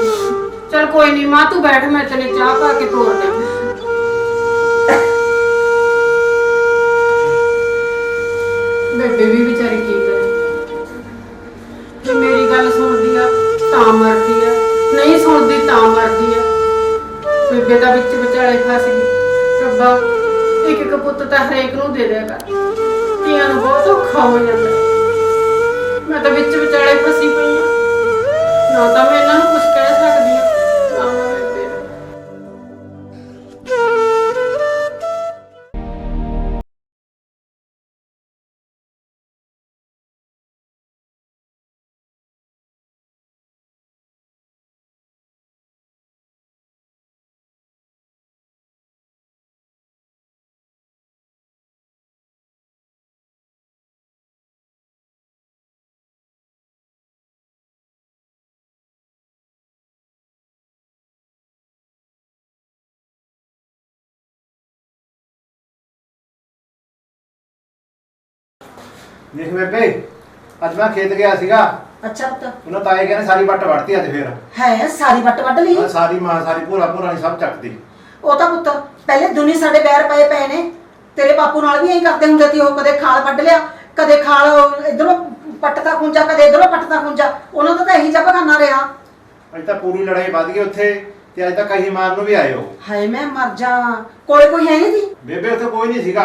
ਚੱਲ ਕੋਈ ਨਹੀਂ ਮਾਂ, ਤੂੰ ਬੈਠ, ਮੈਂ ਤੈਨੂੰ ਚਾਹ ਪਾ ਕੇ ਤੋਰ ਦਿਆਂ। ਬੇਬੇ ਵੀ ਵਿਚਾਰੀ ਕੀ ਕਰੇ, ਜੇ ਮੇਰੀ ਗੱਲ ਸੁਣਦੀ ਆ ਤਾਂ ਮਰਦੀ ਆ, ਨਹੀਂ ਸੁਣਦੀ ਤਾਂ ਮਰਦੀ ਆ। ਬੇਬੇ ਤਾਂ ਵਿੱਚ ਵਿਚਾਲੇ ਫਸ ਗਈ। ਰੱਬਾ ਇੱਕ ਇੱਕ ਪੁੱਤ ਤਾਂ ਹਰੇਕ ਨੂੰ ਦੇ ਦਿਆ ਕਰ, ਧੀਆਂ ਨੂੰ ਬਹੁਤ ਔਖਾ ਹੋ ਜਾਂਦਾ। ਮੈਂ ਤਾਂ ਵਿੱਚ ਵਿਚਾਲੇ ਫਸੀ ਪਈ ਆ, ਨਾ ਤਾਂ ਮੈਂ ਇਹਨਾਂ ਨੂੰ ਕੁਝ ਕਹਿ ਸਕਦੀ ਆ। ਦੇਖ ਬੇਬੇ, ਅੱਜ ਮੈਂ ਖੇਤ ਗਿਆ ਸੀਗਾ, ਅੱਛਾ ਪੁੱਤ, ਉਹਨਾਂ ਤਾਏ ਕਹਿੰਦੇ ਸਾਰੀ ਵੱਟ ਵੜਤੀ ਅੱਜ ਫੇਰ। ਹੈ ਸਾਰੀ ਵੱਟ ਵੱਢ ਲਈ? ਆਹ ਸਾਰੀ ਮਾਂ ਸਾਰੀ ਭੋਰਾ ਭੋਰਾ ਨਹੀਂ ਸਭ ਚੱਕਦੀ। ਉਹ ਤਾਂ ਪੁੱਤ ਪਹਿਲੇ ਦੁਨੀ ਸਾਡੇ ਬੈਰ ਪਏ ਨੇ। ਤੇਰੇ ਬਾਪੂ ਨਾਲ ਵੀ ਐਂ ਕਰਦੇ ਹੁੰਦੇ ਸੀ, ਉਹ ਕਦੇ ਖਾਲ ਵੱਢ ਲਿਆ, ਕਦੇ ਖਾਲ ਇਧਰੋਂ ਪੱਟਦਾ ਖੁੰਜਾ, ਕਦੇ ਇਧਰੋਂ ਪੱਟਦਾ ਖੁੰਜਾ। ਉਹਨਾਂ ਦਾ ਤਾਂ ਇਹੀ ਜਿਹਾ ਬਹਾਨਾ ਰਿਹਾ। ਅੱਜ ਤਾਂ ਪੂਰੀ ਲੜਾਈ ਵੱਧ ਗਈ ਉੱਥੇ, ਤੇ ਅੱਜ ਤਾਂ ਕਹੀ ਮਾਰਨ ਨੂੰ ਵੀ ਆਏ ਹੋ। ਹਾਏ ਮੈਂ ਮਰ ਜਾ, ਕੋਲੇ ਕੋਈ ਹੈ ਨਹੀਂ ਸੀ? ਬੇਬੇ ਉੱਥੇ ਕੋਈ ਨਹੀਂ ਸੀਗਾ,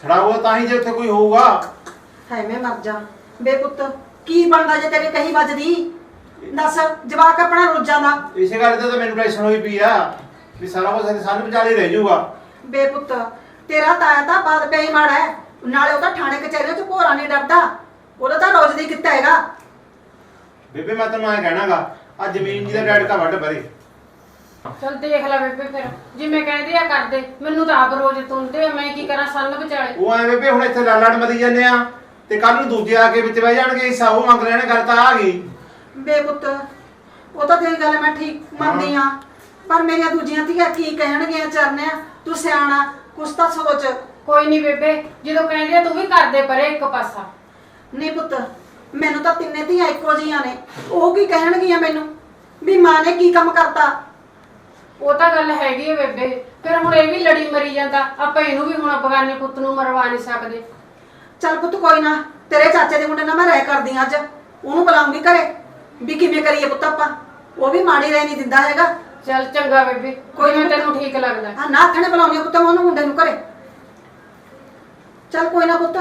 ਛੜਾ ਹੋਇਆ ਤਾਂ ਹੀ ਜੇ ਉੱਥੇ ਕੋਈ ਹੋਊਗਾ। ਹਾਏ ਮੈਂ ਮਰ ਜਾ ਬੇ ਪੁੱਤ, ਕੀ ਬਣਦਾ ਜੇ ਤੇਰੇ ਕਹੀ ਵੱਜਦੀ? ਦੱਸ, ਜਵਾਕ ਆਪਣਾ ਰੁੱਝ ਜਾਂਦਾ। ਇਸੇ ਗੱਲ ਤੇ ਤਾਂ ਮੈਨੂੰ ਟੈਨਸ਼ਨ ਹੋਈ ਪਈ ਆ ਵੀ ਸਾਰਾ ਕੁਝ ਸਾਨੂੰ ਵਿਚਾਲੇ ਰਹਿ ਜਾਊਗਾ। ਬੇ ਪੁੱਤ, ਤੇਰਾ ਤਾਇਆ ਤਾਂ ਬਾਦ ਪਿਆ ਹੀ ਮਾੜਾ ਹੈ, ਨਾਲੇ ਉਹ ਤਾਂ ਥਾਣੇ ਕਚਹਿਰੀਆਂ ਚ ਭੋਰਾ ਨਹੀਂ ਡਰਦਾ, ਉਹਦਾ ਤਾਂ ਰੋਜ਼ ਦੀ ਕਿੱਤਾ ਹੈਗਾ। ਬੇਬੇ ਮੈਂ ਤੈਨੂੰ ਐਂ ਕਹਿਣਾਗਾ, ਆ ਜ਼ਮੀਨ ਜੀ ਦਾ ਡੈਡ ਕਾ ਵੱਢ ਪਰੇ। ਚਲ ਦੇਖ ਲੈ ਬੇਬੇ, ਫਿਰ ਜਿਵੇਂ ਕਹਿੰਦੇ ਆ ਕਰਦੇ। ਮੈਨੂੰ ਤਾਂ ਆਪ ਰੋਜ਼ ਤੁੰਦੇ, ਮੈਂ ਕੀ ਕਰਾਂ ਸੰਨ ਵਿਚਾਲੇ। ਉਹ ਐ ਬੇਬੇ ਹੁਣ ਇੱਥੇ ਲੜ ਮਰੀ ਜਾਂਦੇ ਆ, ਤੇ ਕੱਲ ਨੂੰ ਦੂਜੇ ਆ ਕੇ ਵਿੱਚ ਬਹਿ ਜਾਣਗੇ, ਹਿੱਸਾ ਉਹ ਮੰਗ ਲੈਣੇ, ਗੱਲ ਤਾਂ ਆ ਗਈ। ਬੇ ਪੁੱਤ, ਉਹ ਤਾਂ ਤੇਰੀ ਗੱਲ ਮੈਂ ਠੀਕ ਮੰਨਦੀ ਆ, ਪਰ ਮੇਰੀਆਂ ਦੂਜੀਆਂ ਧੀਆਂ ਕੀ ਕਹਿਣਗੀਆਂ? ਚਰਨਿਆ ਤੂੰ ਸਿਆਣਾ, ਕੁਛ ਤਾਂ ਸੋਚ। ਕੋਈ ਨਹੀਂ ਬੇਬੇ, ਜਦੋਂ ਕਹਿੰਦੇ ਆ ਤੂੰ ਵੀ ਕਰਦੇ ਪਰੇ ਇੱਕ ਪਾਸਾ। ਨਹੀਂ ਪੁੱਤ, ਮੈਨੂੰ ਤਾਂ ਤਿੰਨੇ ਧੀਆਂ ਇੱਕੋ ਜੀਆਂ ਨੇ, ਉਹ ਕੀ ਕਹਿਣਗੀਆਂ ਮੈਨੂੰ ਵੀ ਮਾਂ ਨੇ ਕੀ ਕੰਮ ਕਰਤਾ? ਉਹ ਤਾਂ ਗੱਲ ਹੈਗੀ ਹੈ ਬੇਬੇ, ਫਿਰ ਹੁਣ ਇਹ ਵੀ ਲੜੀ ਮਰੀ ਜਾਂਦਾ, ਆਪਾਂ ਇਹਨੂੰ ਵੀ ਹੁਣ ਬਗਾਨੇ ਪੁੱਤ ਨੂੰ ਮਰਵਾ ਨਹੀਂ ਸਕਦੇ। ਚੱਲ ਪੁੱਤ ਕੋਈ ਨਾ, ਤੇਰੇ ਚਾਚੇ ਦੇ ਮੁੰਡੇ ਨਾਲ ਮੈਂ ਰਹਿ ਕਰਦੀ ਆਂ, ਅੱਜ ਉਹਨੂੰ ਬੁਲਾਉਂਗੀ ਘਰੇ ਵੀ ਕਿਵੇਂ ਕਰੀਏ ਪੁੱਤ ਆਪਾਂ। ਉਹ ਵੀ ਮਾੜੀ ਰਹਿ ਨਹੀਂ ਦਿੰਦਾ ਹੈਗਾ। ਚੱਲ ਚੰਗਾ ਬੇਬੇ, ਕੋਈ ਕੋਈ ਨਾ ਤੈਨੂੰ ਠੀਕ ਲੱਗਦਾ। ਹਾਂ ਨਾ ਆਥਣੇ ਬੁਲਾਉਣੀ ਆ ਪੁੱਤ ਮੈਂ ਉਹਨੂੰ ਮੁੰਡੇ ਨੂੰ ਘਰੇ। ਚੱਲ ਕੋਈ ਨਾ ਪੁੱਤ,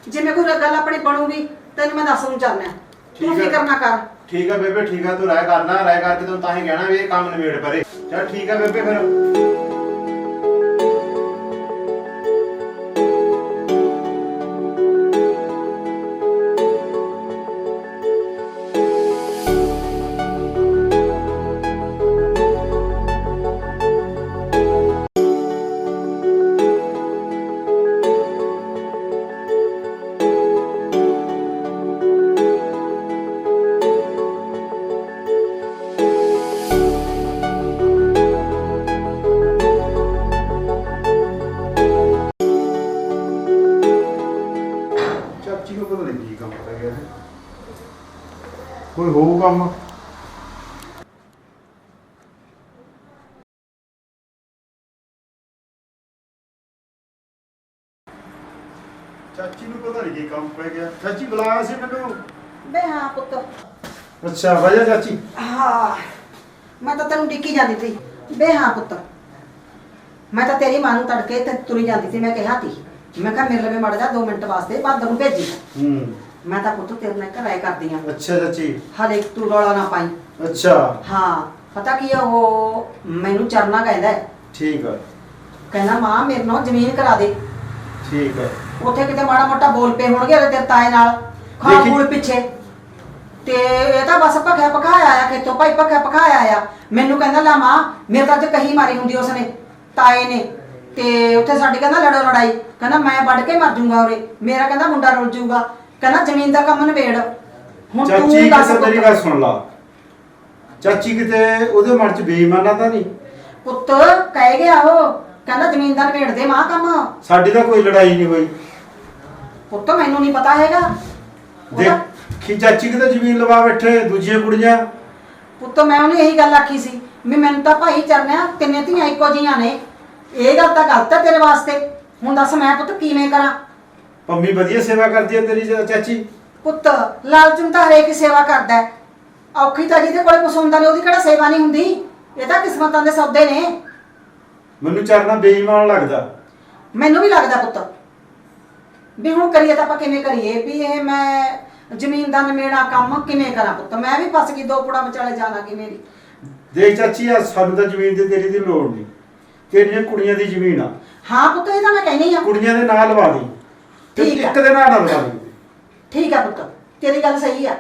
ਜਿਵੇਂ ਕੋਈ ਗੱਲ ਆਪਣੀ ਬਣੂਗੀ ਤੈਨੂੰ ਮੈਂ ਦੱਸ ਨੂੰ ਚਾਹਨਾ, ਤੂੰ ਠੀਕ ਹੈ। ਫਿਕਰ ਨਾ ਕਰ। ਠੀਕ ਆ ਬੇਬੇ, ਠੀਕ ਆ, ਤੂੰ ਰਾਇ ਕਰਨਾ, ਰਾਇ ਕਰਕੇ ਤੈਨੂੰ ਤਾਂ ਹੀ ਕਹਿਣਾ ਵੀ ਇਹ ਕੰਮ ਨਿਬੇੜ ਪਰੇ। ਚੱਲ ਠੀਕ ਆ ਬੇਬੇ ਫਿਰ। ਚਾਚੀ ਨੂੰ ਪਤਾ ਨਹੀਂ ਕੀ ਕੰਮ ਪੈ ਗਿਆ ਹੈ, ਕੋਈ ਹੋਊ ਕੰਮ। ਚਾਚੀ ਨੂੰ ਪਤਾ ਨਹੀਂ ਕੀ ਕੰਮ ਪੈ ਗਿਆ। ਚਾਚੀ ਬੁਲਾਇਆ ਸੀ ਮੈਨੂੰ। ਬੇ ਹਾਂ ਪੁੱਤ। ਅੱਛਾ ਵਜਾ ਚਾਚੀ। ਹਾਂ ਮੈਂ ਤਾਂ ਤੈਨੂੰ ਡਿੱਕੀ ਜਾਂਦੀ ਸੀ। ਬੇ ਹਾਂ ਪੁੱਤ, ਮੈਂ ਤਾਂ ਤੇਰੀ ਮਾਂ ਨੂੰ ਤੜਕੇ ਤੇ ਤੁਰੀ ਜਾਂਦੀ ਸੀ, ਮੈਂ ਕਿਹਾ ਤੀ ਮੈਂ ਕਿਹਾ ਮੇਰੇ ਲਈ ਮੜ ਜਾ 2 ਮਿੰਟ ਵਾਸਤੇ ਬਾਦਰ ਨੂੰ ਭੇਜੀ। ਮੈਂ ਤਾਂ ਪੁੱਤ ਤੇਰੇ ਨਾਲ ਘਰਾਏ ਕਰਦੀ ਆਂ। ਅੱਛਾ ਚਾਚੀ। ਹਲੇ ਤੂੰ ਰੌਲਾ ਨਾ ਪਾਈ। ਅੱਛਾ ਹਾਂ ਪਤਾ ਕੀ ਆ, ਉਹ ਮੈਨੂੰ ਚਰਨਾ ਕਹਿੰਦਾ ਹੈ। ਠੀਕ ਆ। ਕਹਿੰਦਾ ਮਾਂ ਮੇਰੇ ਨਾਲ ਜ਼ਮੀਨ ਕਰਾ ਦੇ। ਠੀਕ ਆ। ਉੱਥੇ ਕਿਤੇ ਮਾੜਾ ਮੋਟਾ ਬੋਲ ਪਏ ਹੋਣਗੇ ਉਹਦੇ ਤੇਰੇ ਤਾਏ ਨਾਲ ਖਾਣ ਦੇਖੀ- ਖੂਣ ਪਿੱਛੇ, ਤੇ ਇਹ ਤਾਂ ਬਸ ਭਖਿਆ ਭਖਾਇਆ ਆਇਆ ਖੇਤੋਂ ਭਾਈ, ਭਖਿਆ ਭਖਾਇਆ ਆਇਆ। ਮੈਨੂੰ ਕਹਿੰਦਾ ਲੈ ਮਾਂ ਮੇਰੇ ਤਾਂ ਅੱਜ ਕਹੀ ਮਾਰੀ ਹੁੰਦੀ ਉਸਨੇ, ਤਾਏ ਨੇ, ਤੇ ਉੱਥੇ ਸਾਡੀ ਕਹਿੰਦਾ ਲੜੋ ਲੜਾਈ, ਕਹਿੰਦਾ ਮੈਂ ਵੱਢ ਕੇ ਮਰ ਜਾਊਂਗਾ ਉਰੇ, ਮੇਰਾ ਕਹਿੰਦਾ ਮੁੰਡਾ ਰੁੱਲ ਜਾਊਗਾ, ਕਹਿੰਦਾ ਜ਼ਮੀਨ ਦਾ ਕੰਮ ਨਿਬੇੜ। ਹੁਣ ਚਾਚੀ ਤੂੰ ਦੱਸ ਕਿਤੇ ਮੇਰੀ ਪੁੱਤ। ਗੱਲ ਸੁਣ ਲਾ। ਚਾਚੀ ਕਿਤੇ ਉਹਦੇ ਮਨ ਚ ਬੇਈਮਾਨਾ ਤਾਂ ਨਹੀਂ? ਪੁੱਤ ਕਹਿ ਗਿਆ ਉਹ, ਕਹਿੰਦਾ ਜ਼ਮੀਨ ਦਾ ਨਿਬੇੜ ਦੇ ਮਾਂ ਕੰਮ। ਸਾਡੀ ਤਾਂ ਕੋਈ ਲੜਾਈ ਨਹੀਂ ਹੋਈ। ਪੁੱਤ ਮੈਨੂੰ ਨਹੀਂ ਪਤਾ ਹੈਗਾ। ਉਹਦਾ- ਦੇਖੀ ਚਾਚੀ ਕਿਤੇ ਜ਼ਮੀਨ ਲਵਾ ਬੈਠੇ ਦੂਜੀਆਂ ਕੁੜੀਆਂ। ਪੁੱਤ ਮੈਂ ਉਹਨੂੰ ਇਹੀ ਗੱਲ ਆਖੀ ਸੀ ਵੀ ਮੈਨੂੰ ਤਾਂ ਭਾਈ ਚਰਨਿਆ ਤਿੰਨੇ ਧੀਆਂ ਇੱਕੋ ਜੀਆਂ ਨੇ, ਇਹ ਗੱਲ ਤਾਂ ਗਲਤ ਹੈ ਤੇਰੇ ਵਾਸਤੇ। ਹੁਣ ਦੱਸ ਮੈਂ ਪੁੱਤ ਕਿਵੇਂ ਕਰਾਂ? ਪੰਮੀ ਵਧੀਆ ਸੇਵਾ ਕਰਦੀ ਹੈ ਤੇਰੀ ਚਾਚੀ। ਪੁੱਤ ਲਾਲਚਨ ਤਾਂ ਹਰੇਕ ਹੀ ਸੇਵਾ ਕਰਦਾ ਹੈ, ਔਖੀ ਤਾਂ ਜਿਹਦੇ ਕੋਲੇ ਕੁਛ ਹੁੰਦਾ ਨੇ ਉਹਦੀ ਕਿਹੜਾ ਸੇਵਾ ਨਹੀਂ ਹੁੰਦੀ। ਇਹ ਤਾਂ ਕਿਸਮਤਾਂ ਦੇ ਸੌਦੇ ਨੇ। ਮੈਨੂੰ ਚਰਨਾ ਬੇਈਮਾਨ ਲੱਗਦਾ। ਮੈਨੂੰ ਵੀ ਲੱਗਦਾ ਪੁੱਤ ਵੀ ਹੁਣ ਕਰੀਏ ਤਾਂ ਆਪਾਂ ਕਿਵੇਂ ਕਰੀਏ, ਵੀ ਇਹ ਮੈਂ ਜ਼ਮੀਨ ਦਾ ਨਿਬੇੜਾ ਕੰਮ ਕਿਵੇਂ ਕਰਾਂ? ਪੁੱਤ ਮੈਂ ਵੀ ਫਸ ਗਈ, 2 ਪੁੜਾ ਵਿਚਾਲੇ ਜਾਣਾ ਕਿਵੇਂ ਦੀ। ਦੇਖ ਚਾਚੀ ਆ ਸਾਨੂੰ ਤਾਂ ਜ਼ਮੀਨ ਦੀ ਤੇਰੀ ਦੀ ਲੋੜ ਨਹੀਂ, ਤੇਰੀਆਂ ਕੁੜੀਆਂ ਦੀ ਜ਼ਮੀਨ ਆ। ਹਾਂ ਪੁੱਤ ਇਹ ਤਾਂ ਮੈਂ ਕਹਿਣੀ ਆ। ਕੁੜੀਆਂ ਦੇ ਨਾਂ ਲਵਾ ਦੀ, ਤੇ ਠੀਕ ਆ। ਇੱਕ ਦੇ ਨਾਂ ਨਾ ਲਵਾ ਦੀ। ਠੀਕ ਆ ਪੁੱਤ, ਤੇਰੀ ਗੱਲ ਸਹੀ ਆ,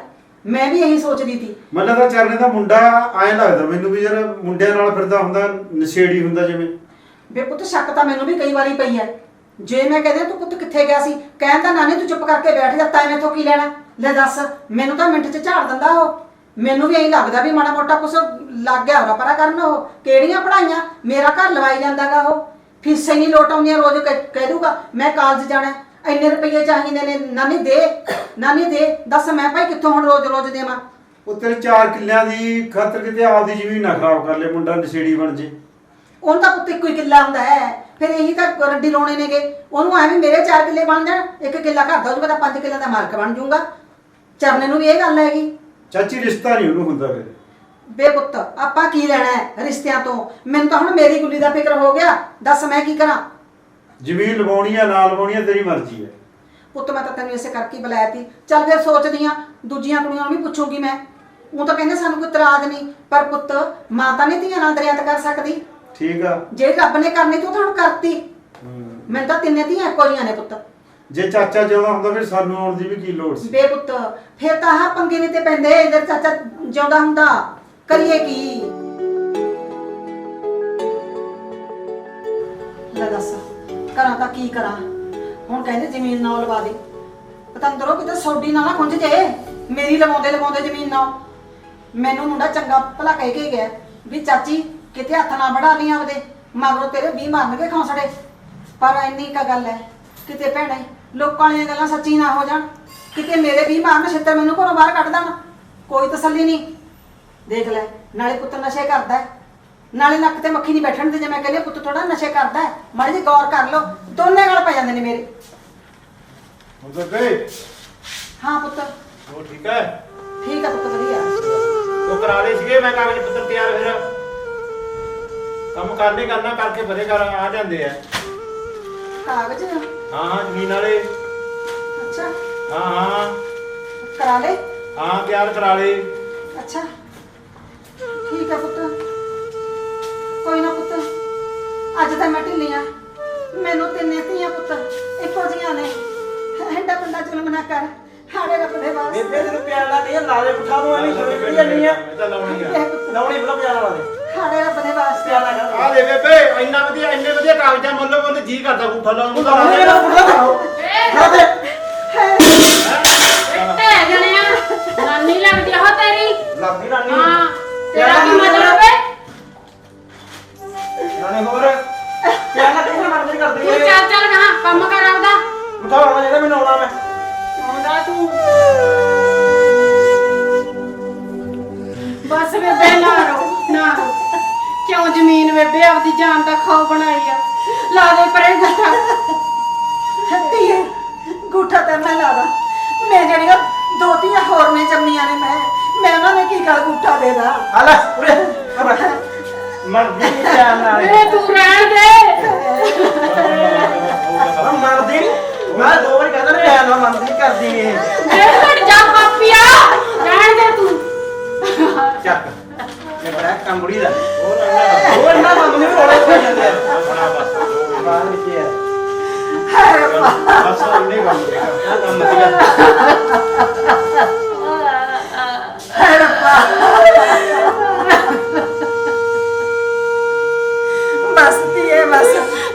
ਮੈਂ ਵੀ ਇਹੀ ਸੋਚਦੀ ਸੀ। ਮੈਨੂੰ ਤਾਂ ਚਰਨੇ ਦਾ ਮੁੰਡਾ ਐਂ ਲੱਗਦਾ ਮੈਨੂੰ ਵੀ ਯਾਰ ਮੁੰਡਿਆਂ ਨਾਲ ਫਿਰਦਾ ਹੁੰਦਾ, ਨਸ਼ੇੜੀ ਹੁੰਦਾ ਜਿਵੇਂ। ਵੇ ਪੁੱਤ ਸ਼ੱਕ ਤਾਂ ਮੈਨੂੰ ਵੀ ਕਈ ਵਾਰੀ ਪਈ ਐ। ਜੇ ਮੈਂ ਕਹਦੇ ਤੂੰ ਪੁੱਤ ਕਿੱਥੇ ਗਿਆ ਸੀ, ਕਹਿੰਦਾ ਨਾਨੀ ਤੂੰ ਚੁੱਪ ਕਰਕੇ ਬੈਠ ਜਾ, ਤਾਂ ਮੈਥੋਂ ਕੀ ਲੈਣਾ? ਲੈ ਦੱਸ, ਮੈਨੂੰ ਤਾਂ ਮਿੰਟ 'ਚ ਝਾੜ ਦਿੰਦਾ ਉਹ। ਮੈਨੂੰ ਵੀ ਐਂ ਲੱਗਦਾ ਵੀ ਮਾੜਾ ਮੋਟਾ ਕੁਛ ਲੱਗ ਗਿਆ ਹੋਣਾ ਪਰਾ ਕਰਨ। ਉਹ ਕਿਹੜੀਆਂ ਪੜਾਈਆਂ, ਮੇਰਾ ਘਰ ਲਵਾਈ ਜਾਂਦਾਗਾ ਉਹ, ਫੀਸਾਂ ਹੀ ਨਹੀਂ ਲੋਟ ਆਉਂਦੀਆਂ, ਰੋਜ਼ ਕਹਿ ਦੂਗਾ ਮੈਂ ਕਾਲਜ ਜਾਣਾ। ਇੰਨੇ ਰੁਪਏ ਚਾਹੀਦੇ ਨੇ, ਨਾਨੀ ਦੇ ਦੱਸ ਮੈਂ ਭਾਈ ਕਿੱਥੋਂ ਹੁਣ ਰੋਜ਼ ਦੇਵਾਂ। ਉਹ ਤੇਰੇ 4 ਕਿੱਲਿਆਂ ਦੀ ਖਾਤਰ ਕਿਤੇ ਆਪਦੀ ਜ਼ਮੀਨ ਨਾ ਖਰਾਬ ਕਰ ਲੈ, ਮੁੰਡਾ ਨਸ਼ੇੜੀ ਬਣ ਜੇ। ਉਹਨੂੰ ਤਾਂ ਪੁੱਤ ਇੱਕੋ ਹੀ ਕਿੱਲਾ ਹੁੰਦਾ ਹੈ, ਫਿਰ ਇਹੀ ਤਾਂ ਰੱਡੀ ਲਾਉਣੇ ਨੇਗੇ। ਉਹਨੂੰ ਐ ਵੀ ਮੇਰੇ 4 ਕਿੱਲੇ ਬਣ ਜਾਣ, 1 ਕਿੱਲਾ ਘਰ ਦਾ ਹੋ ਜਾਊਗਾ ਤਾਂ 5 ਕਿੱਲਿਆਂ ਦਾ ਮਾਲਕ ਬਣ ਜਾਊਗਾ। ਚਰਨੇ ਨੂੰ ਵੀ ਇਹ ਗੱਲ ਹੈਗੀ। ਚਾਚੀ ਰਿਸ਼ਤਾ ਨਹੀਂ ਉਹਨੂੰ ਹੁੰਦਾ ਫਿਰ। ਬੇ ਪੁੱਤ ਆਪਾਂ ਕੀ ਲੈਣਾ ਹੈ ਰਿਸ਼ਤਿਆਂ ਤੋਂ? ਮੈਨੂੰ ਤਾਂ ਹੁਣ ਮੇਰੀ ਗੁੱਲੀ ਦਾ ਫਿਕਰ ਹੋ ਗਿਆ, ਦੱਸ ਮੈਂ ਕੀ ਕਰਾਂ? ਜ਼ਮੀਨ ਲਵਾਉਣੀ ਆ ਨਾ ਲਵਾਉਣੀ ਆ ਤੇਰੀ ਮਰਜ਼ੀ ਹੈ। ਪੁੱਤ ਮੈਂ ਤਾਂ ਤੈਨੂੰ ਇਸੇ ਕਰਕੇ ਹੀ ਬੁਲਾਇਆ ਤੀ। ਚੱਲ ਫਿਰ ਸੋਚਦੀ ਆ ਦੂਜੀਆਂ ਕੁੜੀਆਂ ਨੂੰ ਵੀ ਪੁੱਛੂਗੀ ਮੈਂ। ਉਹ ਤਾਂ ਕਹਿੰਦੇ ਸਾਨੂੰ ਕੋਈ ਇਤਰਾਜ਼ ਨਹੀਂ, ਪਰ ਪੁੱਤ ਮਾਂ ਤਾਂ ਨਹੀਂ ਧੀਆਂ ਨਾਲ ਦਰਿਆਤ ਕਰ ਸਕਦੀ। ਠੀਕ ਆ, ਜੇ ਰੱਬ ਨੇ ਕਰਨੀ ਤੂੰ ਤਾਂ ਹੁਣ ਕਰਤੀ। ਮੈਨੂੰ ਤਾਂ ਤਿੰਨੇ ਧੀਆਂ ਇੱਕੋ ਜਿਹੀਆਂ ਨੇ ਪੁੱਤ। ਜੇ ਚਾਚਾ ਜਿਉਂਦਾ ਹੁੰਦਾ ਫਿਰ ਸਾਨੂੰ ਆਉਣ ਦੀ ਵੀ ਕੀ ਲੋੜ ਸੀ? ਬੇ ਪੁੱਤ ਫਿਰ ਤਾਂ ਆਹ ਪੰਗੇ ਨਹੀਂ ਤੇ ਪੈਂਦੇ, ਇਧਰ ਚਾਚਾ ਜਿਉਂਦਾ ਹੁੰਦਾ। ਕਰੀਏ ਕੀ? ਲੈ ਦੱਸ ਕਰਾਂ ਤਾਂ ਕੀ ਕਰਾਂ? ਹੁਣ ਕਹਿੰਦੇ ਜ਼ਮੀਨ ਨਾ ਲਵਾ ਦੇ। ਪਤੰਦਰੋਂ ਕਿਤੇ ਸੌਡੀ ਨਾ ਖੁੰਝ ਜੇ, ਮੇਰੀ ਲਵਾਉਂਦੇ ਜ਼ਮੀਨ ਨਾ। ਮੈਨੂੰ ਮੁੰਡਾ ਚੰਗਾ ਭਲਾ ਕਹਿ ਕੇ ਗਿਆ ਵੀ ਚਾਚੀ ਕਿਤੇ ਹੱਥ ਨਾ ਵੜਾ ਲਈ ਆਪਦੇ, ਮਗਰੋਂ ਤੇਰੇ 20 ਮਾਰਨਗੇ ਖੌਂਸੜੇ। ਪਰ ਇੰਨੀ ਕਾ ਗੱਲ ਹੈ ਕਿਤੇ ਭੈਣੇ ਲੋਕਾਂ ਦੀਆਂ ਗੱਲਾਂ ਸੱਚੀ ਨਾ ਹੋ ਜਾਣ, ਕਿਤੇ ਮੇਰੇ 20 ਮਾਰਨ ਛਿੱਤਰ ਮੈਨੂੰ ਘਰੋਂ ਬਾਹਰ ਕੱਢ ਦੇਣ। ਕੋਈ ਤਸੱਲੀ ਨਹੀਂ। ਦੇਖ ਲੈ ਨਾਲੇ ਪੁੱਤ ਨਸ਼ੇ ਕਰਦਾ ਹੈ, ਨਾਲੇ ਨੱਕ ਤੇ ਮੱਖੀ ਨਹੀਂ ਬੈਠਣ ਦੇ। ਜੇ ਮੈਂ ਕਹਿੰਦੀ ਪੁੱਤ ਥੋੜਾ ਨਸ਼ੇ ਕਰਦਾ ਹੈ, ਮਾੜੀ ਜਿਹੀ ਗੌਰ ਕਰ ਲਓ, ਦੋਨੇ ਗੱਲ ਪੈ ਜਾਂਦੇ ਨੇ ਮੇਰੇ। ਹੁਣ ਤਾਂ ਗਏ। ਹਾਂ ਪੁੱਤ ਉਹ ਠੀਕ ਹੈ? ਠੀਕ ਆ ਪੁੱਤ ਵਧੀਆ। ਉਹ ਕਰਾ ਲਏ ਸੀਗੇ ਮੈਂ ਕਾਗਜ਼ ਪੱਤਰ ਤਿਆਰ, ਫਿਰ ਕੰਮ ਕਰਨੇ ਕਰਨਾ ਕਰਕੇ ਬਰੇ ਕਰ ਆ ਜਾਂਦੇ ਆ। ਕਾਗਜ਼? ਹਾਂ ਜ਼ਮੀਨ ਵਾਲੇ। ਅੱਛਾ ਹਾਂ ਕਰਾ ਲੈ। ਹਾਂ ਤਿਆਰ ਕਰਾ ਲਏ। ਅੱਛਾ ਠੀਕ ਆ ਪੁੱਤ, ਕੋਈ ਨਾ ਪੁੱਤ। ਅੱਜ ਤਾਂ ਮੈਂ ਢਿੱਲੀ ਆ, ਮੈਨੂੰ ਤਿੰਨੇ ਧੀਆਂ ਪੁੱਤ ਇੱਕੋ ਜਿਹੀਆਂ ਨੇ। ਐਡਾ ਬੰਦਾ ਜ਼ੁਲਮ ਨਾ ਕਰ, ਹਾੜੇ ਰੱਬ ਦੇ ਵਾਸਤੇ। ਬੇਬੇ ਤੈਨੂੰ ਪਿਆਰ ਨਾਲ ਨਹੀਂ ਲਾਲੇ ਪੁੱਠਾ ਨੂੰ ਐਵੇਂ ਛੋੜੀ ਕਰੀ ਜਾਂਦੀ ਆ। ਮੈਂ ਤਾਂ ਲਾਉਣੀ ਆ। ਲਾਉਣੀ ਬਲਾ ਪਿਆਰ ਨਾਲ ਹਾੜੇ ਰੱਬ ਦੇ ਵਾਸਤੇ। ਪਿਆਰ ਨਾਲ ਕਰ। ਆ ਦੇ ਬੇਬੇ ਇੰਨਾ ਵਧੀਆ ਇੰਨੇ ਵਧੀਆ ਕਾਗਜ਼ਾਂ ਮੁੱਲ ਜੀ ਕਰਦਾ ਗੁੱਠਾ ਲਾਉਣ ਨੂੰ। ਲਾਉਣੀ ਮੇਰਾ ਪੁੱਠਾ ਖਾਓ ਖਾਦੇ ਟੇ ਜਣਿਆ ਨਾਨੀ ਲੱਗਦੀ ਆ ਤੇਰੀ। ਲੱਗਦੀ ਨਾਨੀ। ਹਾਂ ਤੇਰਾ ਕੀ ਮਤਲਬ ਹੈ? ਨਾਨੀ ਹੋਰ ਪਿਆਰ ਨਾਲ ਕਿਹਨੇ ਮਰਜ਼ੀ ਕਰਦੀ ਤੂੰ ਏ। ਚੱਲ ਕਹਾਂ ਕੰਮ ਕਰ ਆਪਦਾ। ਪੁੱਠਾ ਹੋਣਾ ਚਾਹੀਦਾ, ਮੈਨੂੰ ਆਉਣਾ ਮੈਂ। ਆਉਂਦਾ ਤੂੰ ਬਸ ਬੇਬੇ ਨਾ ਰੋ। ਕਿਉਂ ਜ਼ਮੀਨ ਬੇਬੇ ਆਪਦੀ ਜਾਨ ਦਾ ਖਾਓ ਬਣਾਈ ਆ। ਲਾ ਦੇ ਪਰੇ ਗੁੱਠਾ। ਧੀਏ ਗੂਠਾ ਤੇ ਮੈਂ ਲਾਦਾ। ਮੈਂ ਜਿਹੜੀਆਂ 2 ਧੀਆਂ ਹੋਰ ਨੇ ਜੰਮੀਆਂ ਨੇ, ਮੈਂ ਉਹਨਾਂ ਨੇ ਕੀ ਗੱਲ ਗੂਠਾ ਦੇ ਦਾ। ਆ ਲੈ ਉਰੇ ਆ ਮਰਦੀ ਨੀ ਪਿਆਰ ਨਾਲ। ਏ ਤੂੰ ਰਹਿਣ ਦੇ। ਆ ਮਰਦੀ ਨੀ। ਮੈਂ 2 ਵਾਰੀ ਕਹਿੰਦਾ ਨਾ ਪਿਆਰ ਨਾਲ ਮਰਦੀ ਕਰਦੀ ਏ। ਏ ਹਟ ਜਾ ਪਾਪੀਆ, ਰਹਿਣ ਦੇ ਤੂੰ। ਚੱਕ ਇਹ ਬੜਾ ਕੰਬੜੀ ਦਾ। ਹੋਰ ਉਹ ਇੰਨਾ ਕੰਮ ਨਹੀਂ ਰੋਲੇ ਪੈ ਜਾਂਦੇ ਆ। ਬਣਾ ਬਸ ਬਾਹਰ ਵਿੱਚ ਆ ਬਸ ਇੰਨੇ ਕੰਮ ਸੀਗਾ। ਆ ਕੰਮ ਸੀਗਾ। ਬਸ ਧੀਏ ਬਸ,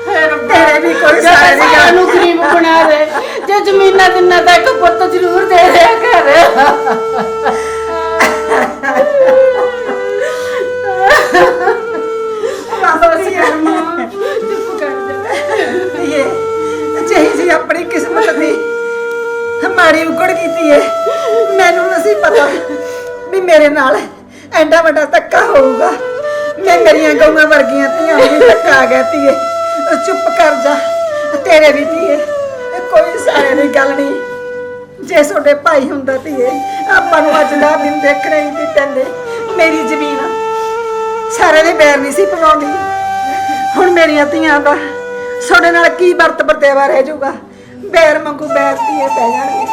ਤੇਰੇ ਵੀ ਕੋਈ ਸਾਰੇ ਨਹੀਂ ਸਾਰਿਆਂ ਨੂੰ ਗਰੀਬ ਬਣਾ ਦੇ। ਜੇ ਜ਼ਮੀਨਾਂ ਦਿਨਾਂ ਦਾ ਇੱਕ ਪੁੱਤ ਜ਼ਰੂਰ ਦੇ ਦਿਆ ਕਰ। ਬਸ ਕਰ ਮਾਂ, ਚੁੱਪ ਕਰ ਜਾ। ਧੀਏ ਜਿਹੀ ਜੀ ਆਪਣੀ ਕਿਸਮਤ ਦੀ ਮਾੜੀ ਉਗੜ ਕੀਤੀ ਏ। ਮੈਨੂੰ ਨਹੀਂ ਪਤਾ ਵੀ ਮੇਰੇ ਨਾਲ ਐਡਾ ਵੱਡਾ ਧੱਕਾ ਹੋਊਗਾ। ਮੈਂ ਮੇਰੀਆਂ ਗਊਆਂ ਵਰਗੀਆਂ ਧੀਆਂ ਨੂੰ ਵੀ ਧੱਕਾ ਆ ਗਿਆ ਧੀਏ। ਚੁੱਪ ਕਰ ਜਾ, ਤੇਰੇ ਵੀ ਧੀਏ ਕੋਈ ਸਾਰੇ ਦੀ ਗੱਲ ਨਹੀਂ। ਜੇ ਤੁਹਾਡੇ ਭਾਈ ਹੁੰਦਾ ਧੀਏ ਆਪਾਂ ਨੂੰ ਅੱਜ ਦਾ ਦਿਨ ਦੇਖਣਾ ਹੀ ਨਹੀਂ ਪੈਂਦੇ। ਮੇਰੀ ਜ਼ਮੀਨ ਸਾਰੇ ਦੇ ਬੈਰ ਨਹੀਂ ਸੀ ਪਵਾਉਂਦੀ। ਹੁਣ ਮੇਰੀਆਂ ਧੀਆਂ ਦਾ ਤੁਹਾਡੇ ਨਾਲ ਕੀ ਵਰਤ ਵਰਤੇਵਾ ਰਹਿ ਜਾਊਗਾ? ਬੈਰ ਮੰਗੂ ਬੈਰ ਧੀਏ ਪੈ ਜਾਣਗੇ।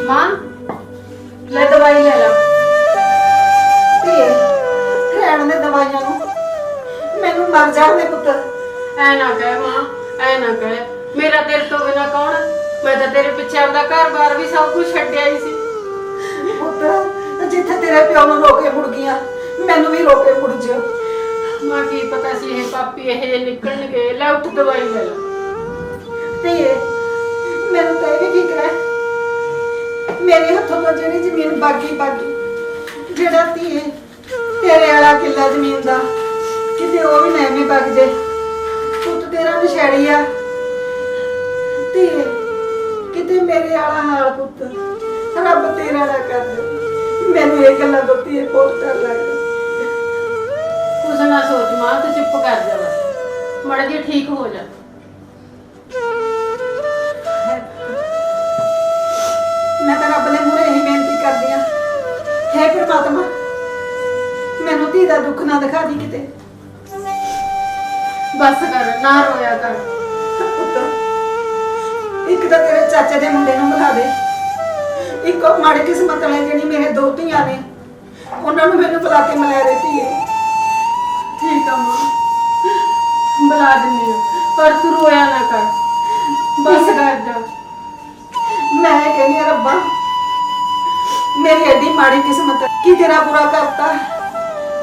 ਮਾਂ ਲੈ ਦਵਾਈ ਲੈ ਲਾ। ਧੀਏ ਰਹਿਣ ਦੇ ਦਵਾਈਆਂ ਨੂੰ, ਮੈਨੂੰ ਮਰ ਜਾਣ ਦੇ ਪੁੱਤ। ਐ ਨਾ ਕਹਿ ਮਾਂ, ਐ ਨਾ ਕਹਿ। ਮੇਰਾ ਤੇਰੇ ਤੋਂ ਬਿਨਾ ਕੌਣ? ਮੈਂ ਤਾਂ ਤੇਰੇ ਪਿੱਛੇ ਆਪਦਾ ਘਰ-ਬਾਰ ਵੀ ਸਭ ਕੁਝ ਛੱਡਿਆ ਹੀ ਸੀ। ਪੁੱਤ ਜਿੱਥੇ ਤੇਰੇ ਪਿਓ ਨੂੰ ਰੋਕੇ ਮੁੜ ਗਈਆਂ, ਮੈਨੂੰ ਵੀ ਰੋਕੇ ਮੁੜ ਜਿਓ। ਮਾਂ ਕੀ ਪਤਾ ਸੀ ਇਹ ਪਾਪੀ ਇਹ ਜੇ ਨਿਕਲਣਗੇ। ਲੈ ਉੱਠ ਦਵਾਈ ਲੈ ਲਾ। ਧੀਏ ਮੈਨੂੰ ਤਾਂ ਇਹ ਵੀ ਫਿਕਰ ਹੈ ਮੇਰੇ ਹੱਥੋਂ ਤੋਂ ਜਿਹੜੀ ਜ਼ਮੀਨ ਬਾਗੀ ਜਿਹੜਾ ਧੀਏ ਤੇਰੇ ਵਾਲਾ ਕਿੱਲਾ ਜ਼ਮੀਨ ਦਾ ਕਿਤੇ ਉਹ ਵੀ ਨਾ ਐਵੇਂ ਵਗ ਜੇ ਪੁੱਤ ਤੇਰਾ ਨਸ਼ੇੜੀ ਆ ਧੀਏ ਕਿਤੇ ਮੇਰੇ ਵਾਲਾ ਹਾਲ ਪੁੱਤ ਰੱਬ ਤੇਰਾ ਨਾ ਕਰ ਦੇ ਮੈਨੂੰ ਇਹ ਗੱਲਾਂ ਤੋਂ ਧੀਏ ਬਹੁਤ ਡਰ ਲੱਗਦਾ ਕੁਝ ਨਾ ਸੋਚ ਮਾਂ, ਤੂੰ ਚੁੱਪ ਕਰ ਜਾ ਬਸ, ਮਾੜਾ ਜਿਹਾ ਠੀਕ ਹੋ ਜਾ। ਮੈਂ ਤਾਂ ਰੱਬ ਦੇ ਮੂਹਰੇ ਇਹੀ ਬੇਨਤੀ ਕਰਦੀ ਆ ਹੇ ਪ੍ਰਮਾਤਮਾ ਮੈਨੂੰ ਧੀ ਦਾ ਦੁੱਖ ਨਾ ਦਿਖਾ ਦੀ ਕਿਤੇ ਬਸ ਕਰ, ਨਾ ਰੋਇਆ ਕਰ। ਪੁੱਤ ਇੱਕ ਤਾਂ ਤੇਰੇ ਚਾਚੇ ਦੇ ਮੁੰਡੇ ਨੂੰ ਬੁਲਾ ਦੇ ਇੱਕ ਉਹ ਮਾੜੀ ਕਿਸਮਤ ਵਾਲੇ ਜਿਹੜੀ ਮੇਰੇ ਦੋ ਧੀਆਂ ਨੇ ਉਹਨਾਂ ਨੂੰ ਮੈਨੂੰ ਬੁਲਾ ਕੇ ਮਿਲਾ ਦੇ ਧੀਏ ਠੀਕ ਆ ਮਾਂ, ਬੁਲਾ ਦਿੰਦੀ ਆ, ਪਰ ਤੂੰ ਰੋਇਆ ਨਾ ਕਰ, ਬਸ ਕਰ ਜਾ। ਮੈਂ ਇਹ ਕਹਿੰਦੀ ਆ ਰੱਬਾ ਮੇਰੀ ਐਡੀ ਮਾੜੀ ਕਿਸਮਤ ਕੀ ਤੇਰਾ ਬੁਰਾ ਕਰਤਾ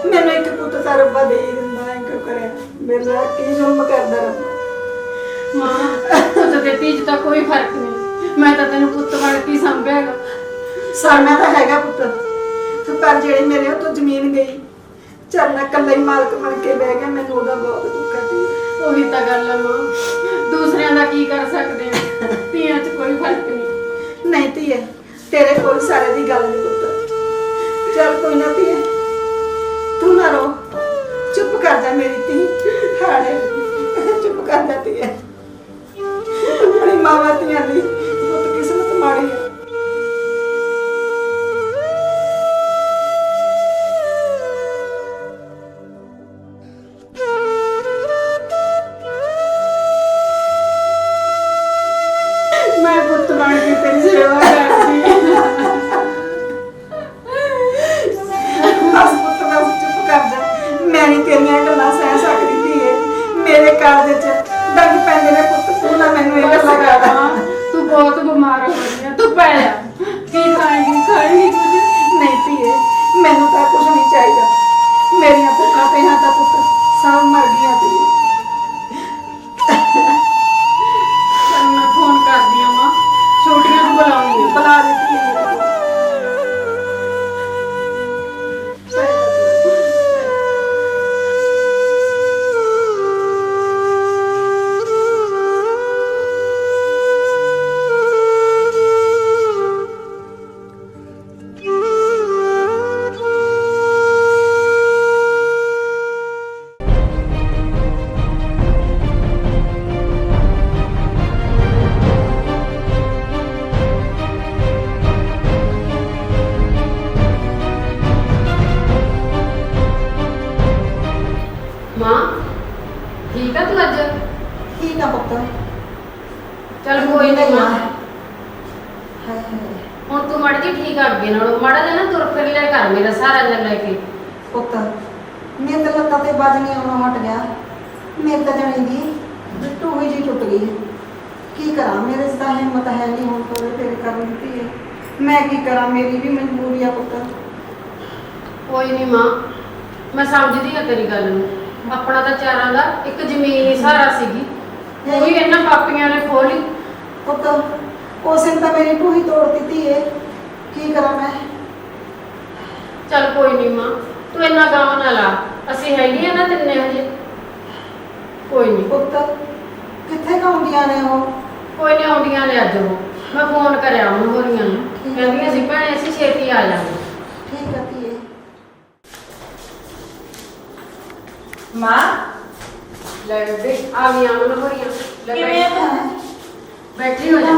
ਮੈਨੂੰ ਇੱਕ ਪੁੱਤ ਤਾਂ ਰੱਬਾ ਦੇ ਹੀ ਦਿੰਦਾ ਹੈ ਕਿਉਂ ਕਰਿਆ ਮੇਰੇ ਨਾਲ ਕੀ ਜ਼ੁਲਮ ਕਰਦਾ ਰੱਬਾ ਮਾਂ ਪੁੱਤ ਤੇ ਧੀ 'ਚ ਤਾਂ ਕੋਈ ਫਰਕ ਨਹੀਂ, ਮੈਂ ਤਾਂ ਤੈਨੂੰ ਪੁੱਤ ਬਣ ਕੇ ਹੀ ਸੰਭਿਆਗਾ। ਸਾਨਾ ਤਾਂ ਹੈਗਾ ਪੁੱਤ ਪਰ ਜਿਹੜੀ ਮੇਰੇ ਤੋਂ ਜ਼ਮੀਨ ਗਈ ਚੱਲ ਮੈਂ ਇਕੱਲਾ ਹੀ ਮਾਲਕ ਬਣ ਕੇ ਬਹਿ ਗਿਆ ਮੈਨੂੰ ਉਹਦਾ ਬਹੁਤ ਦੁੱਖ ਹੈ ਧੀਏ। ਉਹੀ ਤਾਂ ਗੱਲ ਆ ਮਾਂ, ਦੂਸਰਿਆਂ ਦਾ ਕੀ ਕਰ ਸਕਦੇ ਆ, ਧੀਆਂ 'ਚ ਕੋਈ ਫਰਕ ਨਹੀਂ। ਨਹੀਂ ਧੀਏ ਤੇਰੇ ਕੋਲ ਸਾਰੇ ਦੀ ਗੱਲ ਨਹੀਂ ਪੁੱਤ ਚੱਲ ਕੋਈ ਨਾ ਧੀਏ ਤੂੰ ਨਾ ਰੋ ਚੁੱਪ ਕਰ ਜਾ ਮੇਰੀ ਧੀ ਹਾੜੇ ਚੁੱਪ ਕਰ ਜਾ ਧੀਏ ਆਪਣੀ ਮਾਵਾਂ ਧੀਆਂ ਦੀ ਬਹੁਤ ਕਿਸਮਤ ਮਾੜੀ ਹੈ ਮੈਂ ਪੁੱਤ ਬਣ ਕੇ ਤੇਰੀ ਸੇਵਾ ਕਰਦੀ ਬਸ ਪੁੱਤ ਬਸ ਚੁੱਪ ਕਰ ਜਾ ਮੈਂ ਨਹੀਂ ਤੇਰੀਆਂ ਗੱਲਾਂ ਸਹਿ ਸਕਦੀ ਧੀਏ ਮੇਰੇ ਕਾਲਜ ਚ ਡੰਗ ਪੈਂਦੇ ਨੇ ਪੁੱਤ ਤੂੰ ਨਾ ਮੈਨੂੰ ਇਹ ਗੱਲਾਂ ਕਰਦਾ ਤੂੰ ਬਹੁਤ ਬਿਮਾਰ ਹੋ ਰਹੀ ਹੈ, ਤੂੰ ਪੈ ਜਾ। ਕੀ ਖਾਏਗੀ ਕੁਝ? ਨਹੀਂ ਧੀਏ ਮੈਨੂੰ ਤਾਂ ਕੁਝ ਨਹੀਂ ਚਾਹੀਦਾ ਮੇਰੀਆਂ ਭੁੱਖਾਂ ਤੇ ਹਾਂ ਤਾਂ ਪੁੱਤ ਸਭ ਮਰ ਗਈਆਂ ਧੀਏ ਚੱਲ ਮੈਂ ਫੋਨ ਕਰਦੀ ਆ ਮਾਂ, ਛੋਟੀਆਂ ਨੂੰ ਬੁਲਾਉਂਗੀ। ਬੁਲਾ ਦਿੱਤੀ ਹੈ ਮੇਰੇ ਕੋਲ। ਮਾਂ ਠੀਕ ਆ ਤੂੰ ਅੱਜ? ਠੀਕ ਆ ਪੁੱਤ ਚੱਲ ਕੋਈ ਨਹੀਂ ਮਾਂ, ਹਾਏ ਹਾਏ ਹੁਣ ਤੂੰ ਮਾੜੀ ਜਿਹੀ ਠੀਕ ਆ ਅੱਗੇ ਨਾਲੋਂ, ਮਾੜਾ ਜਿਹਾ ਨਾ ਤੁਰ ਫਿਰ ਲਿਆ ਕਰ ਮੇਰਾ ਸਹਾਰਾ ਜਿਹਾ ਲੈ ਕੇ। ਪੁੱਤ ਮੇਰੇ ਤਾਂ ਲੱਤਾਂ ਤੇ ਵੱਜਣੀ ਆਉਣੋਂ ਹਟ ਗਿਆ ਮੇਰੇ ਤਾਂ ਜਣੀ ਦੀ ਬਿੱਟੂ ਹੀ ਜੀ ਟੁੱਟ ਗਈ ਕੀ ਕਰਾਂ ਮੇਰੇ 'ਚ ਤਾਂ ਹਿੰਮਤ ਹੈ ਨਹੀਂ ਹੁਣ ਤੋਰੇ ਤੇਰੇ ਕਰਨ ਦਿੱਤੀ ਹੈ ਮੈਂ ਕੀ ਕਰਾਂ ਮੇਰੀ ਵੀ ਮਜਬੂਰੀ ਆ ਪੁੱਤ ਕੋਈ ਨਹੀਂ ਮਾਂ, ਮੈਂ ਸਮਝਦੀ ਆ ਤੇਰੀ ਗੱਲ ਨੂੰ, ਆਪਣਾ ਤਾਂ ਚਾਰਾਂ ਦਾ ਇੱਕ ਜ਼ਮੀਨ ਹੀ ਸਹਾਰਾ ਸੀਗੀ, ਉਹ ਵੀ ਇਹਨਾਂ ਪਾਪੀਆਂ ਨੇ ਖੋਹ ਲਈ। ਪੁੱਤ ਉਸ ਨੇ ਤਾਂ ਮੇਰੀ ਢੂਹੀ ਤੋੜ ਦਿੱਤੀ ਏ ਕੀ ਕਰਾਂ ਮੈਂ ਚੱਲ ਕੋਈ ਨਹੀਂ ਮਾਂ, ਤੂੰ ਇੰਨਾ ਗਾਉਂ ਨਾ ਲਾ, ਅਸੀਂ ਹੈਗੀਆਂ ਨਾ ਤਿੰਨੇ ਹਜੇ। ਕੋਈ ਨਹੀਂ, ਪੁੱਤ ਕਿੱਥੇ ਕਾਉਂਦੀਆਂ ਨੇ ਉਹ ਕੋਈ ਨਹੀਂ, ਆਉਂਦੀਆਂ ਨੇ ਅੱਜ ਉਹ, ਮੈਂ ਫੋਨ ਕਰਿਆ ਉਹਨੂੰ ਹੋਰੀਆਂ ਨੂੰ, ਕਹਿੰਦੀਆਂ ਸੀ ਭੈਣੇ ਅਸੀਂ ਛੇਤੀ ਆ ਜਾਵਾਂਗੇ। ਠੀਕ ਆ ਧੀਏ ਮਾਂ ਲੈ ਬੇਬੇ ਆ ਗਈਆਂ ਉਹਨੂੰ ਹੋਰੀਆਂ, ਲੈ ਕਿਵੇਂ ਆ ਤੂੰ? ਬੈਠੀ ਹੋ ਜਾ।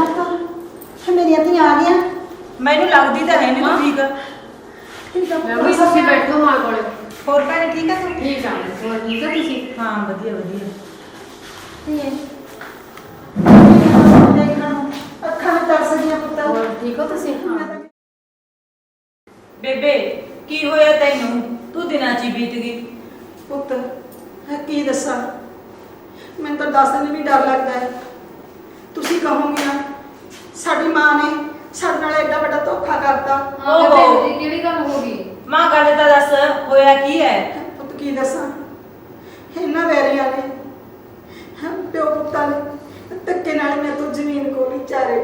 ਮੇਰੀਆਂ ਧੀਆਂ ਆ ਗਈਆਂ ਮੈਨੂੰ ਲੱਗਦੀ ਤਾਂ ਹੈ ਨਹੀਂ ਤੂੰ ਠੀਕ ਠੀਕ ਆ ਮੈਂ ਵੀ ਤੁਸੀਂ ਬੈਠੋ ਮਾਂ ਕੋਲੇ। ਹੋਰ ਭੈਣੇ ਠੀਕ ਆ ਤੂੰ? ਠੀਕ ਆ, ਹੋਰ ਠੀਕ ਆ ਤੁਸੀਂ? ਹਾਂ ਵਧੀਆ ਵਧੀਆ। ਧੀਏ ਦੇਖਾਂ ਅੱਖਾਂ ਵਿੱਚ ਤਰਸ ਗਈਆਂ ਪੁੱਤ ਹੋਰ ਠੀਕ ਹੋ ਤੁਸੀਂ? ਮੈਂ ਤਾਂ ਬੇਬੇ ਕੀ ਹੋਇਆ ਤੈਨੂੰ? ਤੂੰ ਦਿਨਾਂ 'ਚ ਹੀ ਬੀਤ ਗਈ। ਪੁੱਤ ਕੀ ਦੱਸਾਂ ਮੈਨੂੰ ਤਾਂ ਦੱਸਣ ਨੂੰ ਵੀ ਡਰ ਲੱਗਦਾ ਹੈ ਤੁਸੀਂ ਕਹੋਗੇ ਨਾ ਸਾਡੀ ਮਾਂ ਨੇ ਸਾਡੇ ਨਾਲ ਐਡਾ ਵੱਡਾ ਧੋਖਾ ਕਰਤਾ ਹਾਂ ਬੇਬੇ ਜੀ ਕਿਹੜੀ ਗੱਲ ਹੋ ਗਈ? ਮਾਂ ਗੱਲ ਤਾਂ ਦੱਸ ਹੋਇਆ ਕੀ ਹੈ? ਪੁੱਤ ਕੀ ਦੱਸਾਂ ਇਹਨਾਂ ਵੈਰੀਆਂ ਨੇ ਪਿਓ ਪੁੱਤਾਂ ਨੇ ਧੱਕੇ ਨਾਲ ਮੇਰੇ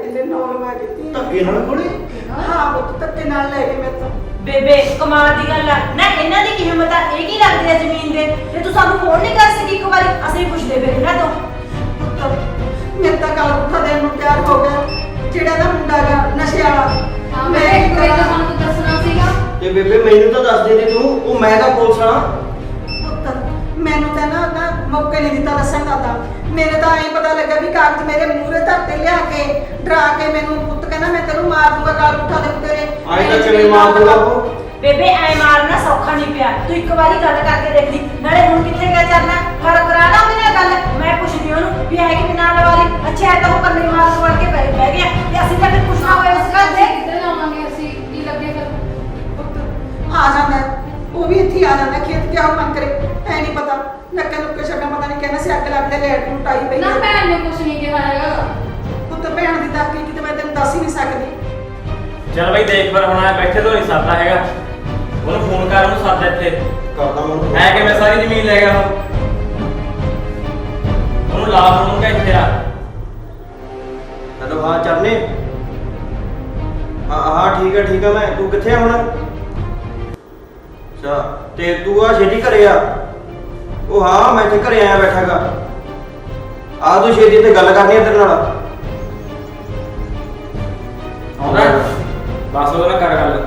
ਕਿੱਲੇ 9 ਲਵਾ ਦਿੱਤੀ ਧੱਕੇ ਨਾਲ ਕੋਲੇ ਹਾਂ ਪੁੱਤ ਧੱਕੇ ਨਾਲ ਲੈ ਕੇ ਮੇਰੇ ਤੋਂ ਬੇਬੇ ਕਮਾਲ ਦੀ ਗੱਲ ਆ ਨਾ, ਇਹਨਾਂ ਦੀ ਕੀ ਹਿੰਮਤ ਆ, ਇਹ ਕੀ ਲੱਗਦੀ ਆ ਜ਼ਮੀਨ ਦੇ ਤੇ ਤੂੰ ਸਾਨੂੰ ਫੋਨ ਨਹੀਂ ਕਰ ਸਕੀ ਇੱਕ ਵਾਰੀ, ਅਸੀਂ ਪੁੱਛਦੇ ਫਿਰ ਇਹਨਾਂ ਤੋਂ। ਪੁੱਤ ਮੇਰੇ ਤਾਂ ਗੱਲ ਉੱਠਾ ਦੇਣ ਨੂੰ ਤਿਆਰ ਹੋ ਗਿਆ, ਜਿਹੜਾ ਦਾ ਮੁੰਡਾ ਗਾ ਨਸ਼ੇ ਵਾਲਾ ਹਾਂ ਮੈਂ ਇੱਕ ਵਾਰੀ ਤਾਂ ਸਾਨੂੰ ਦੱਸਣਾ ਸੀਗਾ। ਤੇ ਬੇਬੇ ਮੈਨੂੰ ਤਾਂ ਦੱਸ ਦੇ ਤੂੰ, ਉਹ ਮੈਂ ਤਾਂ ਪੁਲਿਸ ਆ। ਪੁੱਤ ਮੈਨੂੰ ਤਾਂ ਨਾ ਮੌਕੇ ਨਹੀਂ ਦਿੱਤਾ ਦੱਸਣ ਦਾ, ਤਾਂ ਮੇਰੇ ਤਾਂ ਐਂ ਪਤਾ ਲੱਗਾ ਵੀ ਕਾਗਜ਼ ਮੇਰੇ ਮੂਹਰੇ ਧਰ ਤੇ ਲਿਆ ਕੇ ਡਰਾ ਕੇ ਮੈਨੂੰ ਪੁੱਤ ਕਹਿੰਦਾ ਮੈਂ ਤੈਨੂੰ ਮਾਰ ਦੂੰਗਾ, ਗੱਲ ਉੱਠਾ ਦੇ ਤੇਰੇ ਆਏ ਤਾਂ ਕਿਵੇਂ ਮਾਰ ਦੂੰਗਾ ਉਹ? ਬੇਬੇ ਐ ਮਾਰਨਾ ਸੌਖਾ ਨਹੀਂ ਪਿਆ, ਤੂੰ ਇੱਕ ਵਾਰੀ ਗੱਲ ਕਰਕੇ ਦੇਖ ਲਈ, ਨਾਲੇ ਹੁਣ ਕਿੱਥੇ ਗਿਆ ਚਰਨਾ ਕਰਾ ਲਾ ਉਹਦੇ ਨਾਲ ਗੱਲ, ਮੈਂ ਪੁੱਛਦੀ ਉਹਨੂੰ ਵੀ ਹੈ ਕਿ ਨਾ ਲਵਾ ਲਈ। ਅੱਛਾ ਐ ਤਾਂ ਉਹ ਕੱਲੇ ਮਾਰ ਤੋਂ ਵੜ ਕੇ ਬਹਿ ਗਿਆ ਤੇ ਅਸੀਂ ਤਾਂ ਫਿਰ ਪੁੱਛਣਾ ਹੋਇਆ ਉਸ ਘਰ ਦੇ। ਕਿੱਧਰ ਲਾਵਾਂਗੇ ਅਸੀਂ, ਕੀ ਲੱਗੇ ਫਿਰ? ਪੁੱਤ ਆ ਜਾਂਦਾ ਹੈ, ਉਹ ਵੀ ਇੱਥੇ ਆ ਜਾਂਦਾ ਖੇਤ ਤੇ ਆਉ ਮੰਗ ਕਰੇ, ਐ ਨਹੀਂ ਪਤਾ ਨੱਕੇ ਨੁੱਕੇ ਛੱਡਾਂ ਪਤਾ ਨਹੀਂ ਕਹਿੰਦਾ ਸੀ ਅੱਗ ਲੱਗਦੇ ਲੈਟ ਨੂੰ ਟਾਈ ਪਈ ਨਾ ਹੈ। ਭੈਣ ਨੇ ਕੁਝ ਨਹੀਂ ਕਿਹਾ ਹੈਗਾ। ਪੁੱਤ ਭੈਣ ਦੀ ਦਾਕੀ ਕਿਤੇ ਮੈਂ ਤੈਨੂੰ ਦੱਸ ਹੀ ਨਹੀਂ ਸਕਦੀ। ਚੱਲ ਬਈ ਦੇਖ ਪਰ ਹੁਣ ਬੈਠੇ ਤੋਂ ਨਹੀਂ ਸਰਦਾ ਹੈਗਾ, ਉਹਨੂੰ ਫੋਨ ਕਰ, ਉਹਨੂੰ ਸੱਦ ਇੱਥੇ। ਕਰਦਾ ਮੈਨੂੰ ਹੈ ਕਿ ਮੈਂ ਸਾਰੀ ਜ਼ਮੀਨ ਲੈ ਗਿਆ ਉਹਨੂੰ ਲਾ ਫੋਨ ਕਿ ਇੱਥੇ ਆ। ਹੈਲੋ ਹਾਂ ਚਰਨੇ, ਹਾਂ ਠੀਕ ਆ ਮੈਂ, ਤੂੰ ਕਿੱਥੇ ਆ ਹੁਣ? ਅੱਛਾ ਤੇ ਤੂੰ ਆ ਛੇਤੀ ਘਰੇ ਆ? ਉਹ ਹਾਂ ਮੈਂ ਇੱਥੇ ਘਰੇ ਆਇਆ ਬੈਠਾਗਾ, ਆ ਤੂੰ ਛੇਤੀ ਤੇ ਗੱਲ ਕਰਨੀ ਆ ਤੇਰੇ ਨਾਲ। ਆਉਂਦਾ ਬਸ ਉਹਦੇ ਨਾਲ ਕਰ ਗੱਲ।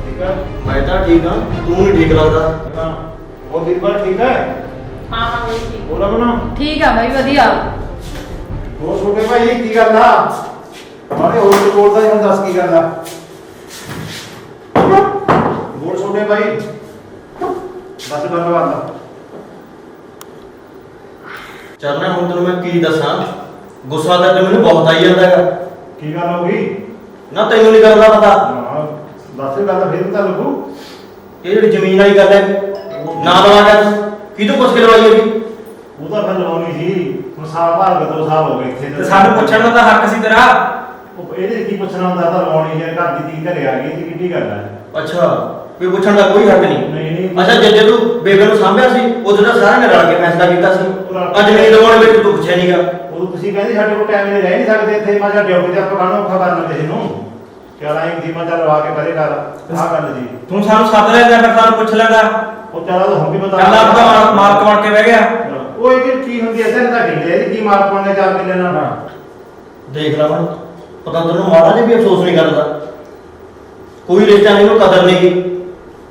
ਠੀਕ ਆ ਮੈਂ ਤਾਂ ਠੀਕ ਆ, ਤੂੰ ਨਹੀਂ ਠੀਕ ਲੱਗਦਾ। ਉਹ ਵੀਰਵਾਰ ਠੀਕ ਹੈ? ਹਾਂ ਹਾਂ ਬਈ ਠੀਕ। ਬੋਲਾ ਬਣਾ ਠੀਕ ਆ ਬਈ ਵਧੀਆ। ਹੋਰ ਛੋਟੇ ਭਾਈ ਕੀ ਗੱਲ ਆ? ਮਾਰੇ ਹੋਰ ਤੇ ਬੋਲਦਾ ਜਾਂ ਦੱਸ ਕੀ ਗੱਲ ਆ? ਬੋਲ ਛੋਟੇ ਭਾਈ, ਬਸ ਗੱਲ ਬਾਤ। ਚਰਨਾ ਹੁਣ ਤੈਨੂੰ ਮੈਂ ਕੀ ਦੱਸਾਂ, ਗੁੱਸਾ ਤਾਂ ਮੈਨੂੰ ਬਹੁਤ ਆਈ ਜਾਂਦਾ ਹੈਗਾ। ਕੀ ਗੱਲ ਹੋ ਗਈ? ਨਾ ਤੈਨੂੰ ਨਹੀਂ ਕਰਦਾ ਪਤਾ, ਹਾਂ ਦੱਸ ਗੱਲ ਫਿਰ ਤਾਂ ਲੱਗੂ। ਇਹ ਜਿਹੜੀ ਜ਼ਮੀਨ ਵਾਲੀ ਗੱਲ ਹੈ ਨਾ ਲਵਾ ਕਰ, ਕਿਹਦੋਂ ਪੁੱਛ ਕੇ ਲਵਾਈ ਹੋਗੀ? ਉਹ ਤਾਂ ਫਿਰ ਲਵਾਉਣੀ ਸੀ, ਹੁਣ ਸਾਲ ਭਰ 2 ਸਾਲ ਹੋ ਗਏ ਇੱਥੇ ਤੇ ਸਾਨੂੰ ਪੁੱਛਣ ਦਾ ਤਾਂ ਹੱਕ ਸੀ ਤੇਰਾ। ਉਹ ਇਹਦੇ ਕੀ ਪੁੱਛਣਾ ਹੁੰਦਾ, ਤਾਂ ਲਵਾਉਣੀ ਹੈ, ਘਰ ਦੀ ਧੀ ਘਰੇ ਆ ਗਈ ਤੇ ਕਿੱਡੀ ਗੱਲ ਹੈ। ਅੱਛਾ ਕੋਈ ਪੁੱਛਣ ਦਾ ਕੋਈ ਹੱਕ ਨਹੀਂ। ਨਹੀਂ। ਅੱਛਾ ਜੇ ਤੂੰ ਬੇਬੇ ਨੂੰ ਸਾਂਭਿਆ ਸੀ ਉਦੋਂ ਤਾਂ ਸਾਰਿਆਂ ਨੇ ਰਲ ਕੇ ਫੈਸਲਾ ਕੀਤਾ ਸੀ, ਅੱਜ ਜ਼ਮੀਨ ਲਵਾਉਣ ਵਿੱਚ ਤੂੰ ਪੁੱਛਿਆ ਨਹੀਂਗਾ। ਉਹ ਤੁਸੀਂ ਕਹਿੰਦੇ ਸਾਡੇ ਕੋਲ ਟਾਈਮ ਨਹੀਂ ਰਹਿ ਨਹੀਂ ਸਕਦੇ ਇੱਥੇ, ਮੈਂ ਜਾਂ ਡਿਊਟੀ ਤੇ ਆਪਾਂ ਕਾਹਨੂੰ ਔਖਾ ਕਰਨਾ ਕਿਸੇ ਨੂੰ। ਚੱਲ ਆਈ ਦੀ ਮੈਂ ਚੱਲ ਲਵਾ ਕੇ ਪਰੇ ਕਰ ਆਹ ਗੱਲ ਜੀ। ਤੂੰ ਸਾਨੂੰ ਸੱਦ ਲੈਂਦਾ ਫਿਰ ਸਾਨੂੰ ਪੁੱਛ ਲੈਂਦਾ। ਉਹ ਚੱਲ ਹੁਣ ਵੀ ਬਤਾ ਚੱਲ ਆਪ ਤਾਂ ਮਾਲਕ ਬਣ ਕੇ ਬਹਿ ਗਿਆ। ਉਹ ਇਹ ਕੀ ਹੁੰਦੀ ਐ ਸਿਰ ਤਾਂ ਢਿੱਲੇ ਇਹਦੀ ਕੀ ਮਾਰ ਪਾਉਣੇ 4 ਕਿੱਲੇ ਨਾਲ। ਦੇਖ ਲਾ ਹੁਣ ਪਤਾ ਤੈਨੂੰ ਮਾੜਾ ਜਿਹਾ ਵੀ ਅਫਸੋਸ ਨਹੀਂ ਕਰਦਾ, ਕੋਈ ਰਿਸ਼ਤਾ ਨਹੀਂ, ਉਹਨੂੰ ਕਦਰ ਨਹੀਂ ਗੀ।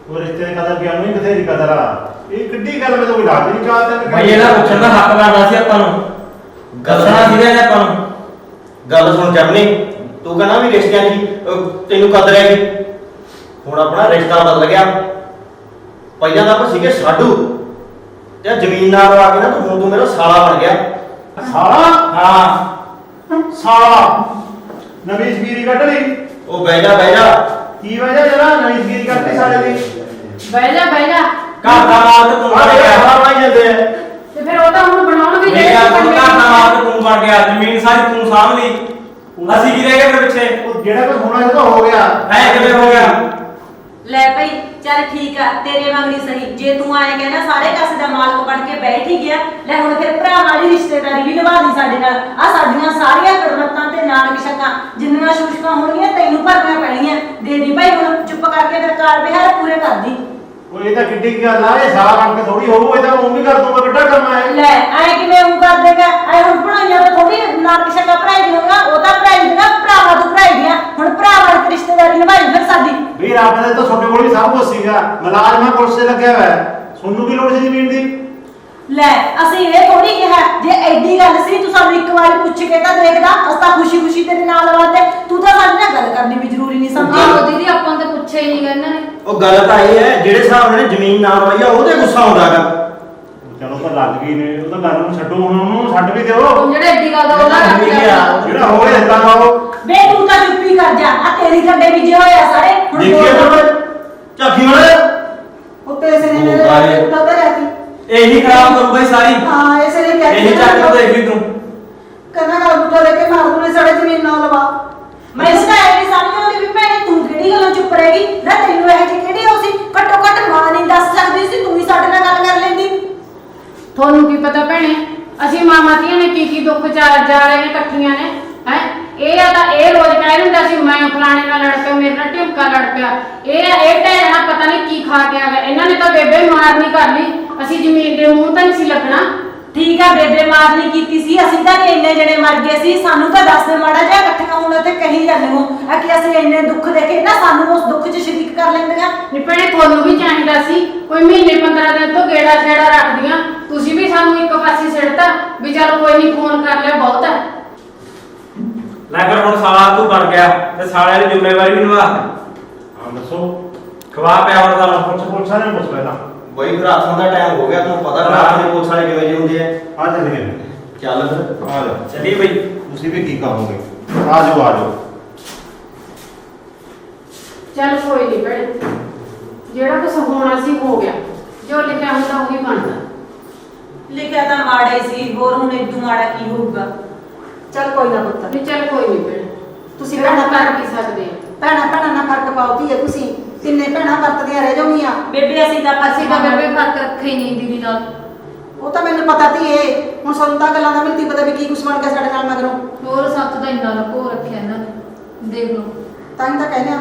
ਉਹ ਰਿਸ਼ਤੇ ਦੀ ਕਦਰ ਪਿਆ ਨੂੰ ਬਥੇਰੀ ਕਦਰ ਆ, ਇਹ ਕਿੱਡੀ ਗੱਲ ਮੈਨੂੰ ਕੋਈ ਦੱਸ ਨਹੀਂ ਚਾਹਤਾ। ਭਾਈ ਇਹਦਾ ਪੁੱਛਣ ਦਾ ਹੱਕ ਬਣਦਾ ਸੀ ਆਪਾਂ ਨੂੰ, ਦੱਸਣਾ ਸੀਗਾ ਇਹਨੇ ਆਪਾਂ ਨੂੰ। ਗੱਲ ਸੁਣ ਚਰਨੀ, ਤੂੰ ਕਹਿੰਦਾ ਵੀ ਰਿਸ਼ਤਿਆਂ ਦੀ ਤੈਨੂੰ ਕਦਰ ਹੈਗੀ, ਹੁਣ ਆਪਣਾ ਰਿਸ਼ਤਾ ਬਦਲ ਗਿਆ। ਪਹਿਲਾਂ ਤਾਂ ਆਪਾਂ ਸੀਗੇ ਸਾਡੂ, ਤੇ ਜ਼ਮੀਨ ਨਾਲ ਲਵਾ ਕੇ ਨਾ ਤੂੰ ਮੇਰਾ ਸਾਲਾ ਬਣ ਗਿਆ। ਸਾਲਾ? ਹਾਂ ਸਾਲਾ ਨਵੀਂ ਸਪੀਰੀ ਕੱਢ ਲਈ। ਉਹ ਬਹਿ ਜਾ ਕੀ ਵਜ੍ਹਾ ਜਰਾ ਨਵੀਂ ਸਪੀਰੀ ਕੱਢੀ ਸਾਲੇ ਦੀ? ਬਹਿ ਜਾ ਘਰ ਦਾ ਮਾਲਕ ਤੂੰ ਬਣ ਗਿਆ। ਬਣਾਈ ਜਾਂਦੇ ਆ। ਤੇ ਫਿਰ ਉਹ ਤਾਂ ਹੁਣ ਬਣਾਉਣਗੇ ਮੇਰੇ ਘਰ ਦਾ ਮਾਲਕ ਤੂੰ ਬਣ ਗਿਆ, ਜ਼ਮੀਨ ਸਾਰੀ ਤੂੰ ਸਾਂਭ ਲਈ, ਅਸੀਂ ਕੀ ਰਹਿ ਗਏ ਫਿਰ ਪਿੱਛੇ? ਉਹ ਜਿਹੜਾ ਕੁਝ ਹੋਣਾ ਸੀ ਤਾਂ ਹੋ ਗਿਆ। ਐ ਕਿਵੇਂ ਹੋ ਗਿਆ? ਲੈ ਭਾਈ ਚੱਲ ਠੀਕ ਆ, ਤੇਰੇ ਵਾਂਗਲੀ ਸਹੀ, ਜੇ ਤੂੰ ਆਏ ਕਹਿੰਦਾ ਸਾਰੇ ਕਾਸੇ ਦਾ ਮਾਲਕ ਬਣ ਕੇ ਬੈਠ ਹੀ ਗਿਆ, ਲੈ ਹੁਣ ਫਿਰ ਭਰਾ ਵਾਲੀ ਰਿਸ਼ਤੇਦਾਰੀ ਵੀ ਨਿਭਾਣੀ ਸਾਡੇ ਨਾਲ। ਆ ਸਾਡੀਆਂ ਸਾਰੀਆਂ ਕਰਮਤਾਂ ਤੇ ਨਾਨਕ ਸ਼ਕਾਂ ਜਿੰਨੀਆਂ ਸ਼ੂਸ਼ਕਾਂ ਹੋਣਗੀਆਂ ਤੈਨੂੰ ਭਰਨੀਆਂ ਪੈਣੀਆਂ। ਦੇ ਦੀ ਭਾਈ ਹੁਣ ਚੁੱਪ ਕਰਕੇ ਫਿਰ ਕਾਰ ਵਿਹਾਰ ਪੂਰੇ ਕਰਦੀ। ਉਹ ਇਹ ਤਾਂ ਕਿੱਡੀ ਕੀ ਗੱਲ ਆ, ਇਹ ਸਾਲਾ ਬਣ ਕੇ ਥੋੜੀ ਹੋਊ, ਇਹ ਤਾਂ ਉਹ ਵੀ ਕਰ ਦੂੰਗਾ, ਕਿੱਡਾ ਕੰਮ ਹੈ। ਲੈ ਐ ਕਿਵੇਂ ਉਹ ਕਰ ਦੇਗਾ? ਐ ਹੁਣ ਬਣਾਈਆਂ ਤਾਂ ਥੋੜੀ ਨਾਨਕ ਸ਼ਕਾਂ ਭਰਾਈ ਦੀਆਂ, ਉਹ ਤਾਂ ਭਰਾਈ ਦੀਆਂ ਭਰਾਵਾਂ ਤੋਂ ਭਰਾਈ ਦੀਆਂ, ਹੁਣ ਭਰਾ ਵਾਲੀ ਰਿਸ਼ਤੇਦਾਰੀ ਨਿਭਾਈ ਫਿਰ ਸਾਡੀ। ਵੀਰ ਆਪਣੇ ਤਾਂ ਤੁਹਾਡੇ ਕੋਲ ਵੀ ਸਭ ਕੁਝ ਸੀਗਾ, ਮੁਲਾਜ਼ਮਾਂ ਪੁਲਿਸ ਤੇ ਲੱਗਿਆ ਹੋਇਆ, ਤੁਹਾਨੂੰ ਕੀ ਲੋੜ ਸੀ ਜ਼ਮੀਨ ਦੀ? ਲੈ ਅਸੀਂ ਇਹ ਥੋੜੀ ਕਿਹਾ, ਜੇ ਐਡੀ ਗੱਲ ਸੀ ਤੂੰ ਸਾਨੂੰ ਇੱਕ ਵਾਰੀ ਪੁੱਛ ਕੇ ਤਾਂ ਦੇਖਦਾ, ਅਸੀਂ ਤਾਂ ਖੁਸ਼ੀ ਤੇਰੇ ਨਾਲ ਵਾਤੇ, ਤੂੰ ਤਾਂ ਸਾਡੇ ਨਾਲ ਗੱਲ ਕਰਨੀ ਵੀ ਜ਼ਰੂਰੀ ਨਹੀਂ ਸਮਝੀ। ਆਹੋ ਦੀਦੀ ਆਪਾਂ ਨੂੰ ਤਾਂ ਪੁੱਛਿਆ ਹੀ ਨਹੀਂ ਇਹਨਾਂ ਨੇ। ਉਹ ਗੱਲ ਤਾਂ ਇਹ ਹੈ ਜਿਹੜੇ ਹਿਸਾਬ ਨਾਲ ਜ਼ਮੀਨ ਨਾ ਲਵਾਈ ਆ ਉਹਦੇ ਗੁੱਸਾ ਆਉਂਦਾਗਾ। ਚਲੋ ਤਾਂ ਲੱਗ ਗਈ ਨੇ, ਉਹ ਤਾਂ ਗੱਲ ਨੂੰ ਛੱਡੋ, ਹੁਣ ਉਹਨੂੰ ਛੱਡ ਵੀ ਦਿਓ। ਹੁਣ ਜਿਹੜਾ ਐਡੀ ਗੱਲ ਦਾ ਉਹਦਾ ਰੱਖ ਲਿਆ। ਜਿਹੜਾ ਹੋ ਗਿਆ ਹਿੱਸਾ ਖਾਓ। ਵੇ ਤੂੰ ਤਾਂ ਚੁੱਪੀ ਕਰ ਜਾ, ਆ ਤੇਰੀ ਖੰਡੇ ਵਿਜੇ ਹੋਇਆ ਸਾਰੇ ਹੁਣ ਦੇਖੀਏ ਬੋਲ। ਤਾਂ ਝਾਕੀ ਵਾਲੇ ਉੱਤੇ ਇਸੇ ਨੇ ਮੇਰੇ ਉਹ ਗਾਲੇ। ਪਤਾ ਰਹਿਤੀ ਇਹੀ ਖਰਾਬ ਕਰੂ ਬਈ ਸਾਰੀ, ਹਾਂ ਇਸੇ ਨੇ ਕਿਹਾ ਇਹੀ ਚੱਕ ਕੇ ਦੇਖ ਲਈ ਤੂੰ। ਕਰਨਾ ਗੱਲ ਬੁੱਢਾ ਲੈ ਕੇ ਮਾਰ ਦੂਨੇ ਸਾਡੇ ਜ਼ਮੀਨ ਨਾ ਲਵਾ। ਮੈਂ ਇਸ ਦਾ ਇਹ ਨਹੀਂ ਸਮਝ ਆਉਂਦੀ ਵੀ ਭੈਣੇ ਤੂੰ ਕਿਹੜੀ ਗੱਲੋਂ ਚੁੱਪ ਰਹੇਗੀ, ਨਾ ਤੈਨੂੰ ਇਹ ਜਿਹੀ ਕਿਹੜੀ ਹੋ ਸੀ, ਘੱਟੋ ਘੱਟ ਮਾਂ ਨਹੀਂ ਦੱਸ ਸਕਦੀ ਸੀ, ਤੂੰ ਹੀ ਸਾਡੇ ਨਾਲ ਗੱਲ ਕਰ ਲੈਂਦੀ। ਤੁਹਾਨੂੰ ਕੀ ਪਤਾ ਭੈਣੇ, ਅਸੀਂ ਮਾਮਾ ਧੀਆਂ ਨੇ ਕੀ ਦੁੱਖ ਜਾ ਰਹੇ ਨੇ ਇਕੱਠੀਆਂ ਨੇ ਹੈ। ਇਹ ਆ ਤਾਂ ਇਹ ਰੋਜ਼ ਕਹਿ ਦਿੰਦਾ ਸੀ ਮੈਂ ਫਲਾਣੇ ਨਾਲ ਲੜ ਪਿਆ, ਮੇਰੇ ਨਾਲ ਢਿਮਕਾ ਲੜ ਪਿਆ। ਇਹ ਢਹਿਣਾ ਪਤਾ ਨਹੀਂ ਕੀ ਖਾ ਕੇ ਆ ਗਿਆ। ਇਹਨਾਂ ਨੇ ਤਾਂ ਬੇਬੇ ਮਾਰਨੀ ਕਰ ਲਈ, ਅਸੀਂ ਜ਼ਮੀਨ ਦੇ ਮੂੰਹ ਤਾਂ ਨਹੀਂ ਸੀ ਲੱਗਣਾ। ਠੀਕ ਆ, ਬੇਬੇ ਮਾਰਨੀ ਕੀਤੀ ਸੀ, ਅਸੀਂ ਤਾਂ ਨੀ ਇੰਨੇ ਜਣੇ ਮਰ ਗਏ ਸੀ। ਸਾਨੂੰ ਤਾਂ ਦੱਸ ਦੇ ਮਾੜਾ ਜਿਹਾ, ਇਕੱਠੀਆਂ ਹੁਣ ਉੱਥੇ ਕਹੀ ਜਾਂਦੇ ਹੋ ਆ ਕਿ ਅਸੀਂ ਇੰਨੇ ਦੁੱਖ ਦੇਖੇ ਨਾ, ਸਾਨੂੰ ਉਸ ਦੁੱਖ 'ਚ ਸ਼ਰੀਕ ਕਰ ਲੈਂਦੀਆਂ। ਨਿਪਣੇ ਤੁਹਾਨੂੰ ਵੀ ਚਾਹੀਦਾ ਸੀ ਕੋਈ ਮਹੀਨੇ 15 ਦਿਨ ਤੋਂ ਗੇੜਾ ਛੇੜਾ ਰੱਖਦੀਆਂ। ਤੁਸੀਂ ਵੀ ਸਾਨੂੰ ਇੱਕ ਪਾਸੇ ਸਿੱਟਤਾ ਵੀ ਚਲ ਕੋਈ ਨਹੀਂ ਫੋਨ ਕਰ ਲਿਆ ਬਹੁਤ ਹੈ। ਲੈ ਫਿਰ ਹੁਣ ਸਾਲਾ ਤੂੰ ਬਣ ਗਿਆ ਤੇ ਸਾਲਿਆਂ ਦੀ ਜ਼ਿੰਮੇਵਾਰੀ ਵੀ ਨਿਭਾ। ਹਾਂ ਦੱਸੋ। ਖਵਾ ਪਿਆ ਹੁਣ ਤਾਂ ਪੁੱਛ ਸਾਰਿਆਂ ਨੂੰ ਪੁੱਛ ਪਹਿਲਾਂ। ਬਈ ਫਿਰ ਆਥੋਂ ਦਾ ਟਾਈਮ ਹੋ ਗਿਆ, ਤੁਹਾਨੂੰ ਪਤਾ ਰਾਤ ਦੇ ਪੁਲਿਸ ਵਾਲੇ ਕਿਵੇਂ ਜਿਹੇ ਹੁੰਦੇ ਆ। ਆ ਚੱਲੀਏ। ਚੱਲ ਫਿਰ ਆ ਜਾ। ਚੱਲੀ ਬਈ। ਤੁਸੀਂ ਵੀ ਕੀ ਕਹੋਗੇ? ਆ ਜਾਓ ਆ ਜਾਓ। ਚੱਲ ਕੋਈ ਨਹੀਂ ਭੈਣੇ, ਜਿਹੜਾ ਕੁਛ ਹੋਣਾ ਸੀ ਹੋ ਗਿਆ, ਜੋ ਲਿਖਿਆ ਹੁੰਦਾ ਉਹੀ ਬਣਦਾ। ਲਿਖਿਆ ਤਾਂ ਮਾੜਾ ਹੀ ਸੀ, ਹੋਰ ਹੁਣ ਇਦੋਂ ਮਾੜਾ ਕੀ ਹੋਊਗਾ। ਚੱਲ ਕੋਈ ਨਾ ਪੁੱਤ, ਨਹੀਂ ਚੱਲ ਕੋਈ ਨਹੀਂ ਭੈਣੇ, ਤੁਸੀਂ ਜਿਹੜਾ ਭੈਣਾਂ ਕਰ ਕੀ ਸਕਦੇ ਆ। ਭੈਣਾਂ ਨਾਲ ਫਰਕ ਪਾਉਤੀ ਹੈ ਤੁਸੀਂ। ਤਿੰਨੇ ਭੈਣਾਂ ਵਰਤਦੀਆਂ ਰਹਿ ਜਾਓਗੀਆਂ। ਬੇਬੇ ਅਸੀਂ ਤਾਂ ਅਸੀਂ ਤਾਂ ਬੇਬੇ ਫਰਕ ਰੱਖੇ ਹੀ ਨਹੀਂ ਦੀਦੀ ਨਾਲ। ਉਹ ਤਾਂ ਮੈਨੂੰ ਪਤਾ ਤੀ ਏ, ਹੁਣ ਸਾਨੂੰ ਤਾਂ ਗੱਲਾਂ ਦਾ ਮੈਨੂੰ ਪਤਾ ਵੀ ਕੀ ਕੁਛ ਬਣ ਗਿਆ ਸਾਡੇ ਨਾਲ ਮਗਰੋਂ। ਹੋਰ ਸੱਤ ਦਾ ਇੰਨਾ ਲਕੋ ਰੱਖਿਆ ਇਹਨਾਂ ਨੇ, ਦੇਖ ਲਓ। ਤਾਂ ਹੀ ਤਾਂ ਕਹਿੰਦੇ ਆ।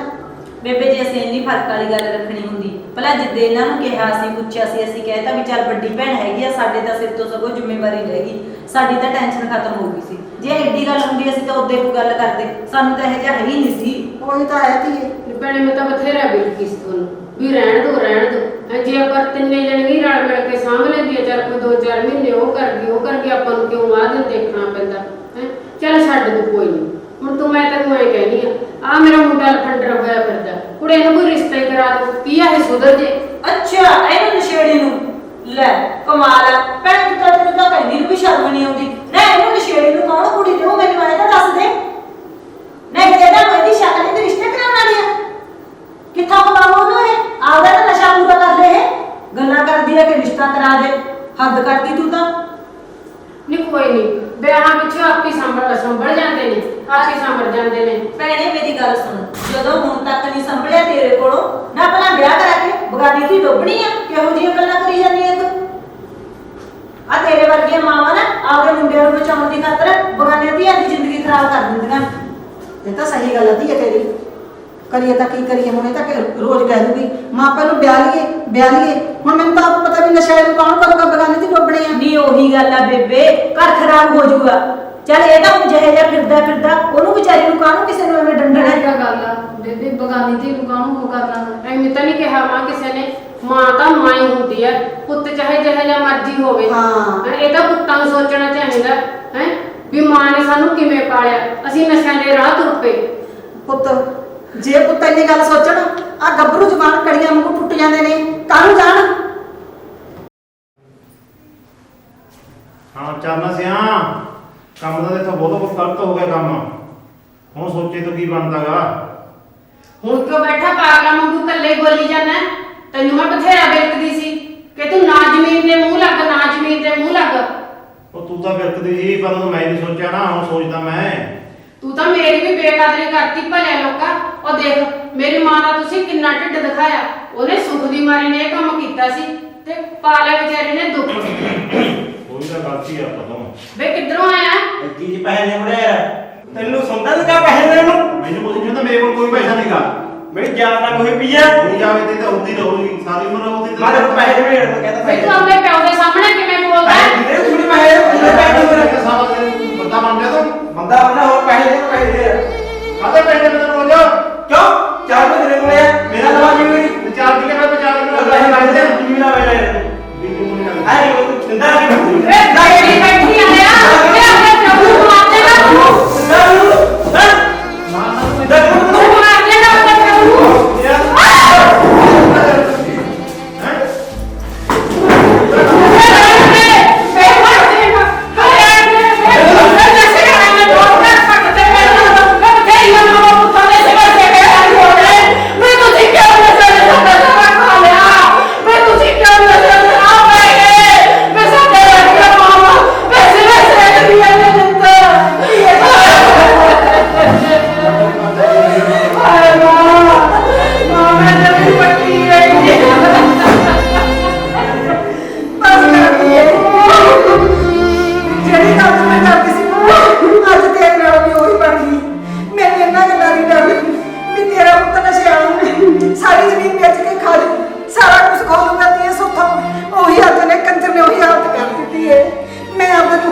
ਬੇਬੇ ਜੇ ਅਸੀਂ ਇੰਨੀ ਫਰਕ ਵਾਲੀ ਗੱਲ ਰੱਖਣੀ ਹੁੰਦੀ, ਭਲਾ ਜਿੱਦੇ ਇਹਨਾਂ ਨੂੰ ਕਿਹਾ ਸੀ, ਪੁੱਛਿਆ ਸੀ, ਅਸੀਂ ਕਹਿਤਾ ਵੀ ਚੱਲ ਵੱਡੀ ਭੈਣ ਹੈਗੀ ਆ, ਸਾਡੇ ਤਾਂ ਸਿਰ ਤੋਂ ਸਗੋਂ ਜ਼ਿੰਮੇਵਾਰੀ ਰਹਿ ਗਈ, ਸਾਡੀ ਤਾਂ ਟੈਨਸ਼ਨ ਖਤਮ ਹੋ ਗਈ ਸੀ। ਜੇ ਐਡੀ ਗੱਲ ਹੁੰਦੀ ਅਸੀਂ ਤਾਂ ਉਦੋਂ ਕੋਈ ਗੱਲ ਕਰਦੇ, ਸਾਨੂੰ ਤਾਂ ਇਹ ਜਿਹਾ ਹੈ ਹੀ ਨਹੀਂ ਸੀ। ਉਹੀ ਤਾਂ ਆਇਆ ਤੀ ਏ। ਨਹੀਂ ਭੈਣੇ ਮੈਂ ਤਾਂ ਬਥੇਰਾ ਬਿਲਕੀ ਸੀ ਤੁਹਾਨੂੰ ਵੀ ਰਹਿਣ ਦੋ ਹੈਂ। ਜੇ ਆਪਾਂ ਤਿੰਨੇ ਜਣੇ ਹੀ ਰਲ ਮਿਲ ਕੇ ਸਾਂਭ ਲੈਂਦੀ ਆ, ਚੱਲ ਕੋਈ 2-4 ਮਹੀਨੇ ਉਹ ਕਰ ਗਈ ਆਪਾਂ ਨੂੰ ਕਿਉਂ ਆਹ ਦਿਨ ਦੇਖਣਾ ਪੈਂਦਾ ਹੈ। ਚੱਲ ਛੱਡ ਦੋ ਕੋਈ ਨਹੀਂ। ਹੁਣ ਤੂੰ ਮੈਂ ਤੈਨੂੰ ਐ ਕਹਿਨੀ ਆ ਮੇਰਾ ਮੁੰਡਾ ਲਫੰਡਰ ਹੋਇਆ ਫਿਰਦਾ, ਕੁੜੇ ਨੂੰ ਕੋਈ ਰਿਸ਼ਤਾ ਹੀ ਕਰਾ ਦੋ, ਕੀ ਆ ਇਹ ਸੁਧਰ ਜੇ। ਅੱਛਾ ਇਹਨੂੰ ਨਸ਼ੇੜੀ ਨੂੰ ਲੈ ਕਮਾਲ ਆ ਭੈਣ, ਤੂੰ ਤਾਂ ਤੈਨੂੰ ਤਾਂ ਕਹਿੰਦੀ ਨੂੰ ਵੀ ਸ਼ਰਮ ਨਹੀਂ ਆਉਂਦੀ ਨਾ। ਇਹਨੂੰ ਨਸ਼ੇੜੀ ਨੂੰ ਕੌਣ ਕੁੜੀ ਦੇਉ, ਮੈਨੂੰ ਆਏ ਤਾਂ ਦੱਸ ਦੇ ਨਾ। ਕਿਹਦਾ ਇਹਦੀ ਸ਼ਕਲ ਤੇ ਰਿਸ਼ਤੇ ਕਰਾਉਣ ਵਾਲੀ ਆ? ਕਿੱਥੋਂ ਕਮਾਉ ਉਹਨੂੰ ਇਹ? ਆਪਦਾ ਤਾਂ ਨਸ਼ਾ ਪੂਰਾ ਕਰ ਲੈ। ਇਹ ਗੱਲਾਂ ਕਰਦੀ ਆ ਕਿ ਰਿਸ਼ਤਾ ਕਰਾ ਦੇ, ਹੱਦ ਕਰਦੀ ਤੂੰ ਤਾਂ। ਨਹੀਂ ਕੋਈ ਨਹੀਂ, ਵਿਆਹਾਂ ਪਿੱਛੋਂ ਆਪੀ ਸੰਭਲ ਜਾਂਦੇ ਨੇ, ਆਪੀ ਸੰਭਲ ਜਾਂਦੇ ਨੇ। ਭੈਣੇ ਮੇਰੀ ਗੱਲ ਸੁਣ, ਜਦੋਂ ਹੁਣ ਤੱਕ ਨਹੀਂ ਸੰਭਲਿਆ ਤੇਰੇ ਕੋਲੋਂ ਨਾ, ਆਪਣਾ ਵਿਆਹ ਕਰਾ ਕੇ ਬਗਾਨੀ ਦੀ ਡੋਬਣੀ ਆ? ਕਿਹੋ ਜਿਹੀਆਂ ਗੱਲਾਂ ਕਰੀ ਜਾਂਦੀ ਆ ਤੂੰ? ਆ ਤੇਰੇ ਵਰਗੀਆਂ ਮਾਵਾਂ ਨਾ ਆਪਦੇ ਮੁੰਡਿਆਂ ਨੂੰ ਬਚਾਉਣ ਦੀ ਖਾਤਰ ਬਗਾਨੇ ਧੀਆਂ ਦੀ ਜ਼ਿੰਦਗੀ ਖਰਾਬ ਕਰ ਦਿੰਦੀਆਂ। ਇਹ ਤਾਂ ਸਹੀ ਗੱਲ ਆਦੀ ਹੈ ਤੇਰੀ। ਕਰੀਏ ਤਾਂ ਕੀ ਕਰੀਏ, ਹੁਣ ਇਹ ਤਾਂ ਰੋਜ਼ ਕਹਿ ਦੂਗੀ ਮਾਂ ਪਿਓ ਨੂੰ ਵਿਆਹ ਲਈਏ। ਹੁਣ ਮੈਨੂੰ ਤਾਂ ਆਪ ਪਤਾ ਵੀ ਨਸ਼ਾ ਨੂੰ ਕੌਣ ਕਰੂਗਾ, ਬਗਾਨੇ ਦੀ ਡੋਬਣੀ ਆ। ਨਹੀਂ ਉਹੀ ਗੱਲ ਆ ਬੇਬੇ, ਘਰ ਖਰਾਬ ਹੋ ਜਾਊਗਾ। ਚੱਲ ਇਹ ਤਾਂ ਹੁਣ ਜਿਹੇ ਜਿਹਾ ਫਿਰਦਾ ਉਹਨੂੰ ਵਿਚਾਰੀ ਨੂੰ ਕਾਹਨੂੰ ਕਿਸੇ ਨੂੰ ਐਵੇਂ ਡੰਡਣਾ। ਇਹ ਤਾਂ ਗੱਲ ਆ ਬੇਬੇ, ਬਗਾਨੀ ਧੀ ਨੂੰ ਕਾਹਨੂੰ ਹੋ ਕਰਨਾ। ਐਵੇਂ ਤਾਂ ਨਹੀਂ ਕਿਹਾ ਮਾਂ ਕਿਸੇ ਨੇ, ਮਾਂ ਤਾਂ ਮਾਂ ਹੀ ਹੁੰਦੀ ਹੈ, ਪੁੱਤ ਚਾਹੇ ਜਿਹੋ ਜਿਹਾ ਮਰਜ਼ੀ ਹੋਵੇ। ਹਾਂ। ਇਹ ਤਾਂ ਪੁੱਤਾਂ ਨੂੰ ਸੋਚਣਾ ਚਾਹੀਦਾ ਹੈ ਵੀ ਮਾਂ ਨੇ ਸਾਨੂੰ ਕਿਵੇਂ ਪਾਲਿਆ, ਅਸੀਂ ਨਸ਼ਿਆਂ ਦੇ ਰਾਹ ਤੁਰ ਪਏ। ਪੁੱਤ ਜੇ ਪੁੱਤ ਇੰਨੀ ਗੱਲ ਸੋਚਣ, ਆ ਗੱਭਰੂ ਜ਼ਬਾਨ ਕੜੀਆਂ ਵਾਂਗੂ ਟੁੱਟ ਜਾਂਦੇ ਨੇ, ਕਾਹਨੂੰ ਜਾਣ। ਹਾਂ ਚੱਲਣਾ ਸੀ। ਹਾਂ ਕੰਮ ਦਾ ਦੇਖੋ ਬਹੁਤ ਗਲਤ ਹੋ ਗਿਆ ਕੰਮ। ਹੁਣ ਸੋਚੇ ਤਾਂ ਕੀ ਬਣਦਾਗਾ। ਹੁਣ ਕਿਉਂ ਬੈਠਾ ਪਾਗਲਾਂ ਵਾਂਗੂ ਇਕੱਲੇ ਬੋਲੀ ਜਾਂਦਾ? ਤੈਨੂੰ ਮੈਂ ਬਥੇਰਾ ਬਿਲਕਦੀ ਸੀ ਕਿ ਤੂੰ ਨਾ ਜ਼ਮੀਨ ਦੇ ਮੂੰਹ ਲੱਗ, ਨਾ ਜ਼ਮੀਨ ਦੇ ਮੂੰਹ ਲੱਗ। ਉਹ ਤੂੰ ਤਾਂ ਬਿਰਕਦੀ ਸੀ, ਪਰ ਉਹ ਮੈਂ ਨਹੀਂ ਸੋਚਿਆ ਨਾ, ਹੁਣ ਸੋਚਦਾ ਮੈਂ। ਤੂੰ ਤਾਂ ਮੇਰੀ ਵੀ ਬੇਕਦਰੀ ਕਰਤੀ ਭਲੇ ਲੋਕਾਂ। ਉਹ ਦੇਖ ਮੇਰੀ ਮਾਂ ਦਾ ਤੁਸੀਂ ਕਿੰਨਾ ਢਿੱਡ ਦਿਖਾਇਆ, ਉਹਨੇ ਸੁੱਖ ਦੀ ਮਾਰੀ ਨੇ ਇਹ ਕੰਮ ਕੀਤਾ ਸੀ ਤੇ ਪਾਲਿਆ ਵਿਚਾਰੀ ਨੇ ਦੁੱਖ। ਉਹੀ ਤਾਂ ਗਲਤੀ ਆ ਪਤੋਂ। ਵੇ ਕਿੱਧਰੋਂ ਆਇਆ? ਕੀ ਜੀ ਪੈਸੇ ਨੇ ਮੁੜਿਆ ਯਾਰ, ਤੈਨੂੰ ਸੁਣਦਾ ਨਹੀਂ ਕਾ ਪੈਸੇ ਦੇਣ ਨੂੰ? ਮੈਨੂੰ ਕੁਝ ਨਹੀਂ ਹੁੰਦਾ, ਮੇਰੇ ਕੋਲ ਕੋਈ ਪੈਸਾ ਨਹੀਂਗਾ। ਮੇਰੀ ਜਾਨ ਤਾਂ ਕੋਈ ਪੀਆ। ਨਹੀਂ ਜਾਵੇ ਤੇ ਤਾਂ ਹੁੰਦੀ ਰਹੂਗੀ ਸਾਰੀ ਉਮਰ ਹੁੰਦੀ। ਮੈਂ ਤੈਨੂੰ ਪੈਸੇ ਦੇ ਮੈਂ ਕਹਿੰਦਾ ਵੇ ਤੂੰ ਆਪਣੇ ਪਿਓ ਦੇ ਸਾਹਮਣੇ ਕਿਵੇਂ ਬੋਲਦਾ? ਪੈਸੇ ਦੇ ਥੋੜੀ ਪੈਸੇ ਦੇ ਪੈਸੇ ਦੇ ਬੰਦਾ ਬਣ ਗਿਆ ਤੂੰ। ਬੰਦਾ ਬੰਦਾ ਹੋਰ ਪੈਸੇ ਦੇ ਕਾਹਦੇ ਪੈਸੇ ਮੈਨੂੰ ਰੋਜ਼ ਕਿਉਂ 4 ਵਜੇ ਦੇ ਕੋਲੇ ਮੇਰਾ ਦਵਾ ਜੀ ਮੇਰੀ 4 ਕਿਲੇ ਮੈਂ 4 ਕਿਲੇ ਪੈਸੇ ਲੱਗਦੇ ਜ਼ਮੀਨ ਆ ਮੇਰੇ ਆਏ ਉਹ ਚੰਦਾ ਕਿ ਵੇ ਦਾੜੀ ਬੈਠੀ ਆਇਆ ਵੇ ਆਪਣੇ ਪਿਓ ਨੂੰ ਮਾਰ ਦੇਗਾ ਤੂੰ ਮਾਰ ਦੇਗਾ ਆਪਣੇ ਪਿਓ ਨੂੰ।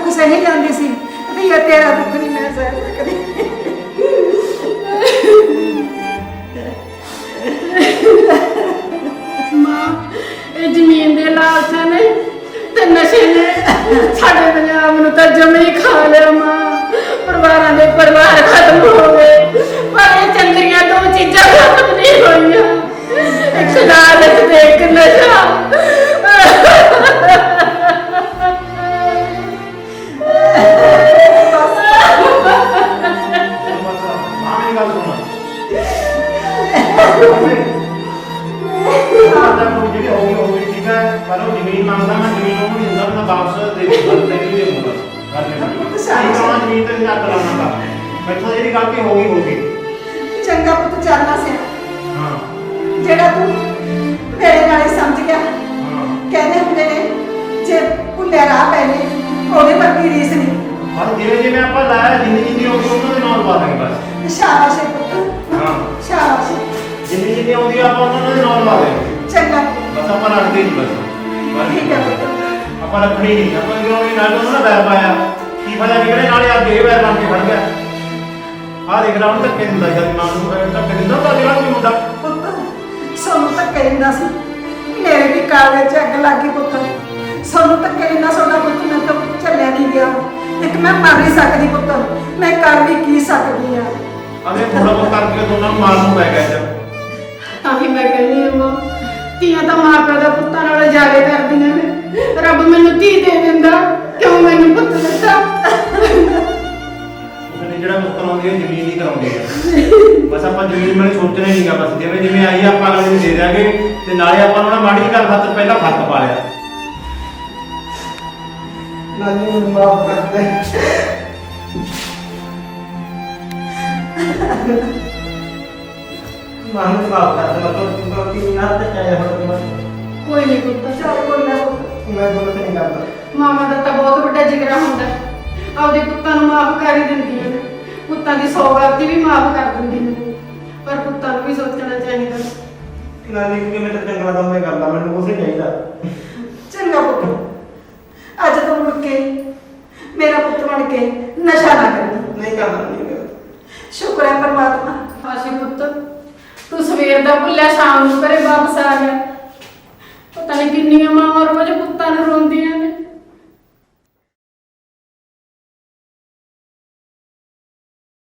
ਦੁੱਖ ਸਹੀ ਜਾਂਦੀ ਸੀ ਤੇ ਇਹ ਤੇਰਾ ਦੁੱਖ ਨਹੀਂ ਮੈਂ ਸਹਿ ਸਕਦੀ। ਮਾਂ ਇਹ ਜ਼ਮੀਨ ਦੇ ਲਾਲਚਾਂ ਨੇ ਤੇ ਨਸ਼ੇ ਨੇ ਸਾਡੇ ਪੰਜਾਬ ਨੂੰ ਤਾਂ ਜਮੇ ਹੀ ਖਾ ਲਿਆ ਮਾਂ। ਪਰਿਵਾਰਾਂ ਦੇ ਪਰਿਵਾਰ ਖਤਮ ਹੋ ਗਏ ਪਰ ਇਹ ਚੰਗੀਆਂ ਦੋ ਚੀਜ਼ਾਂ ਖਤਮ ਨਹੀਂ ਹੋਈਆਂ, ਇੱਕ ਲਾਲਚ ਤੇ ਇੱਕ ਨਸ਼ਾ। ਬਸ ਮਾਂ ਮੇਰੀ ਗੱਲ ਸੁਣ। ਆਹ ਕੋਈ ਜਿਹੜੀ ਹੋਈ ਠੀਕ ਹੈ, ਪਰ ਉਹ ਜ਼ਮੀਨ ਮੰਗਦਾ, ਮੈਂ ਜ਼ਮੀਨ ਉਹਨੂੰ ਨਹੀਂ ਦਿੰਦਾ, ਮੈਂ ਵਾਪਸ ਦੇ ਦੂੰਗਾ, ਤੈਨੂੰ ਨਹੀਂ ਦੇਊਂਗਾ। ਗੱਲ ਨਹੀਂ ਕਰਾਉਣਾ ਜ਼ਮੀਨ ਤੇ ਹੱਥ ਲਾਉਣਾ। ਮੈਥੋਂ ਜਿਹੜੀ ਗਲਤੀ ਹੋ ਗਈ। ਚੰਗਾ ਪੁੱਤ ਚੱਲਣਾ ਸੀ ਹਾਂ ਜਿਹੜਾ ਤੂੰ ਮੇਰੇ ਨਾਲ ਹੀ ਸਮਝ ਗਿਆ। ਹਾਂ ਕਹਿੰਦੇ ਹੁੰਦੇ ਨੇ ਜੇ ਭੁੱਲਿਆ ਰਾਹ ਪੈ ਜੇ ਉਹਦੇ ਵਰਗੀ ਰੀਸ ਨਹੀਂ। ਪਰ ਜਿਵੇਂ ਆਪਾਂ ਲਾਇਆ ਜਿੰਨੀ ਆਉਂਦੀ ਉਹਨਾਂ ਦੇ ਨਾਲ ਪਾ ਦਾਂਗੇ ਬਸ। ਸ਼ਾਬਾਸ਼ ਏ ਪੁੱਤ, ਹਾਂ ਸ਼ਾਬਾਸ਼। ਜਿੰਨੀ ਆਉਂਦੀ ਆਪਾਂ ਉਹਨਾਂ ਦੇ ਨਾਲ ਪਾ ਦੇਂਗੇ। ਚੰਗਾ ਬਸ ਆਪਾਂ ਰੱਖਦੇ ਨਹੀਂ ਬਸ। ਠੀਕ ਹੈ ਪੁੱਤ। ਆਪਾਂ ਰੱਖਣੀ ਨਹੀਂ, ਆਪਾਂ ਕਿਉਂ ਨਹੀਂ ਨਾਲ ਉਹਨਾਂ ਦਾ ਵੈਰ ਪਾਇਆ, ਕੀ ਪਤਾ ਨਿਕਲੇ ਨਾਲੇ ਅੱਜ ਇਹ ਵੈਰ ਬਣ ਕੇ ਖੜ ਗਿਆ। ਆਹ ਦੇਖ ਲਾ ਹੁਣ ਧੱਕੇ ਦਿੰਦਾ ਜਦ ਮਾਂ ਨੂੰ ਧੱਕੇ ਦਿੰਦਾ ਤਾਂ ਜਿਹੜਾ ਕੋਈ ਮੁੰਡਾ ਪੁੱਤ ਸਾਨੂੰ ਧੱਕੇ ਦਿੰਦਾ ਸੀ, ਮੇਰੇ ਵੀ ਕਾਲੇ 'ਚ ਅੱਗ ਲੱਗ ਗਈ ਪੁੱਤ। ਸਾਨੂੰ ਧੱਕੇ ਦਿੰਦਾ ਤੁਹਾਡਾ ਪੁੱਤ ਮੈਂ ਤਾਂ ਚੱਲਿਆ ਨਹੀਂ ਗਿਆ। ਇੱਕ ਮੈਂ ਮਰ ਨਹੀਂ ਸਕਦੀ ਪੁੱਤ, ਮੈਂ ਕਰ ਵੀ ਕੀ ਸਕਦੀ ਆ। ਅਗੇ ਥੋੜਾ ਬਹੁਤ ਕਰਕੇ ਦੋਨਾਂ ਨੂੰ ਮਾਰਨ ਨੂੰ ਪੈ ਗਿਆ ਜਦ। ਤਾਂ ਹੀ ਮੈਂ ਕਹਿੰਦੀ ਹਾਂ ਮਾਂ, ਧੀਆਂ ਤਾਂ ਮਾਂ ਪਿਓ ਦਾ ਪੁੱਤਾਂ ਨਾਲ ਜ਼ਿਆਦਾ ਕਰਦੀਆਂ ਨੇ। ਰੱਬ ਮੈਨੂੰ ਧੀ ਦੇ ਦਿੰਦਾ, ਕਿਉਂ ਮੈਨੂੰ ਪੁੱਤ ਦਿੱਤਾ? ਉਹਨੇ ਜਿਹੜਾ ਮੁੱਕ ਕਰਾਉਂਦੀ ਹੈ ਜ਼ਮੀਨ ਨਹੀਂ ਕਰਾਉਂਦੀ ਹੈ। ਬਸ ਆਪਾਂ ਜ਼ਮੀਨ ਬਾਰੇ ਸੋਚਣਾ ਹੀ ਨਹੀਂਗਾ, ਬਸ ਜਿਵੇਂ ਆਈ ਆਪਾਂ ਅਗਲੇ ਨੂੰ ਦੇ ਦਿਆਂਗੇ ਤੇ ਨਾਲੇ ਆਪਾਂ ਨੂੰ ਨਾ ਮਾੜੀ ਜਿਹੀ ਗੱਲ ਖਾਤਰ ਪਹਿਲਾਂ ਫਰਕ ਪਾ ਲਿਆ। ਨਾਨੀ ਨੂੰ ਮਾਫ ਕਰ ਦੇ। ਮਾਂ ਨੂੰ ਮਾਫ ਕਰ ਦੇ, ਮਤਲਬ ਗਲਤੀ ਨਹੀਂ ਹੱਥ ਤੇ ਆਇਆ ਹੁਣ ਕੋਈ ਨਹੀਂ ਪੁੱਤ, ਚੱਲ ਕੋਈ ਨਾ ਪੁੱਤ। ਮੈਂ ਗਲਤ ਨਹੀਂ ਕਰਦਾ। ਮਾਵਾਂ ਦਾ ਤਾਂ ਬਹੁਤ ਵੱਡਾ ਜਿਗਰਾ ਹੁੰਦਾ, ਆਪਦੇ ਪੁੱਤਾਂ ਨੂੰ ਮਾਫ ਕਰ ਹੀ ਦਿੰਦੀਆਂ ਨੇ। ਪੁੱਤਾਂ ਦੀ 100 ਗਲਤੀ ਵੀ ਮਾਫ ਕਰ ਦਿੰਦੀਆਂ ਨੇ, ਪਰ ਪੁੱਤਾਂ ਨੂੰ ਵੀ ਸੋਚਣਾ ਚਾਹੀਦਾ। ਨਾਨੀ ਕਿ ਮੈਂ ਤਾਂ ਚੰਗਾ ਕੰਮ ਹੀ ਕਰਦਾ, ਮੈਨੂੰ ਕੁਛ ਨਹੀਂ ਚਾਹੀਦਾ। ਚੰਗਾ ਪੁੱਤ, ਅੱਜ ਤੋਂ ਮੁੜ ਕੇ ਮੇਰਾ ਪੁੱਤ ਬਣ ਕੇ ਨਸ਼ਾ ਨਾ ਕਰੀ। ਨਹੀਂ ਕਰਦਾ, ਨਹੀਂ ਕਰਦਾ। ਸ਼ੁਕਰ ਹੈ ਪਰਮਾਤਮਾ। ਆਸ਼ੀ ਪੁੱਤ, ਤੂੰ ਸਵੇਰ ਦਾ ਭੁੱਲਿਆ ਸ਼ਾਮ ਨੂੰ ਘਰੇ ਵਾਪਸ ਆ ਗਿਆ। ਪਤਾ ਨਹੀਂ ਕਿੰਨੀਆਂ ਮਾਵਾਂ ਰੋਜ਼ ਪੁੱਤਾਂ ਨੂੰ ਰੋਂਦੀਆਂ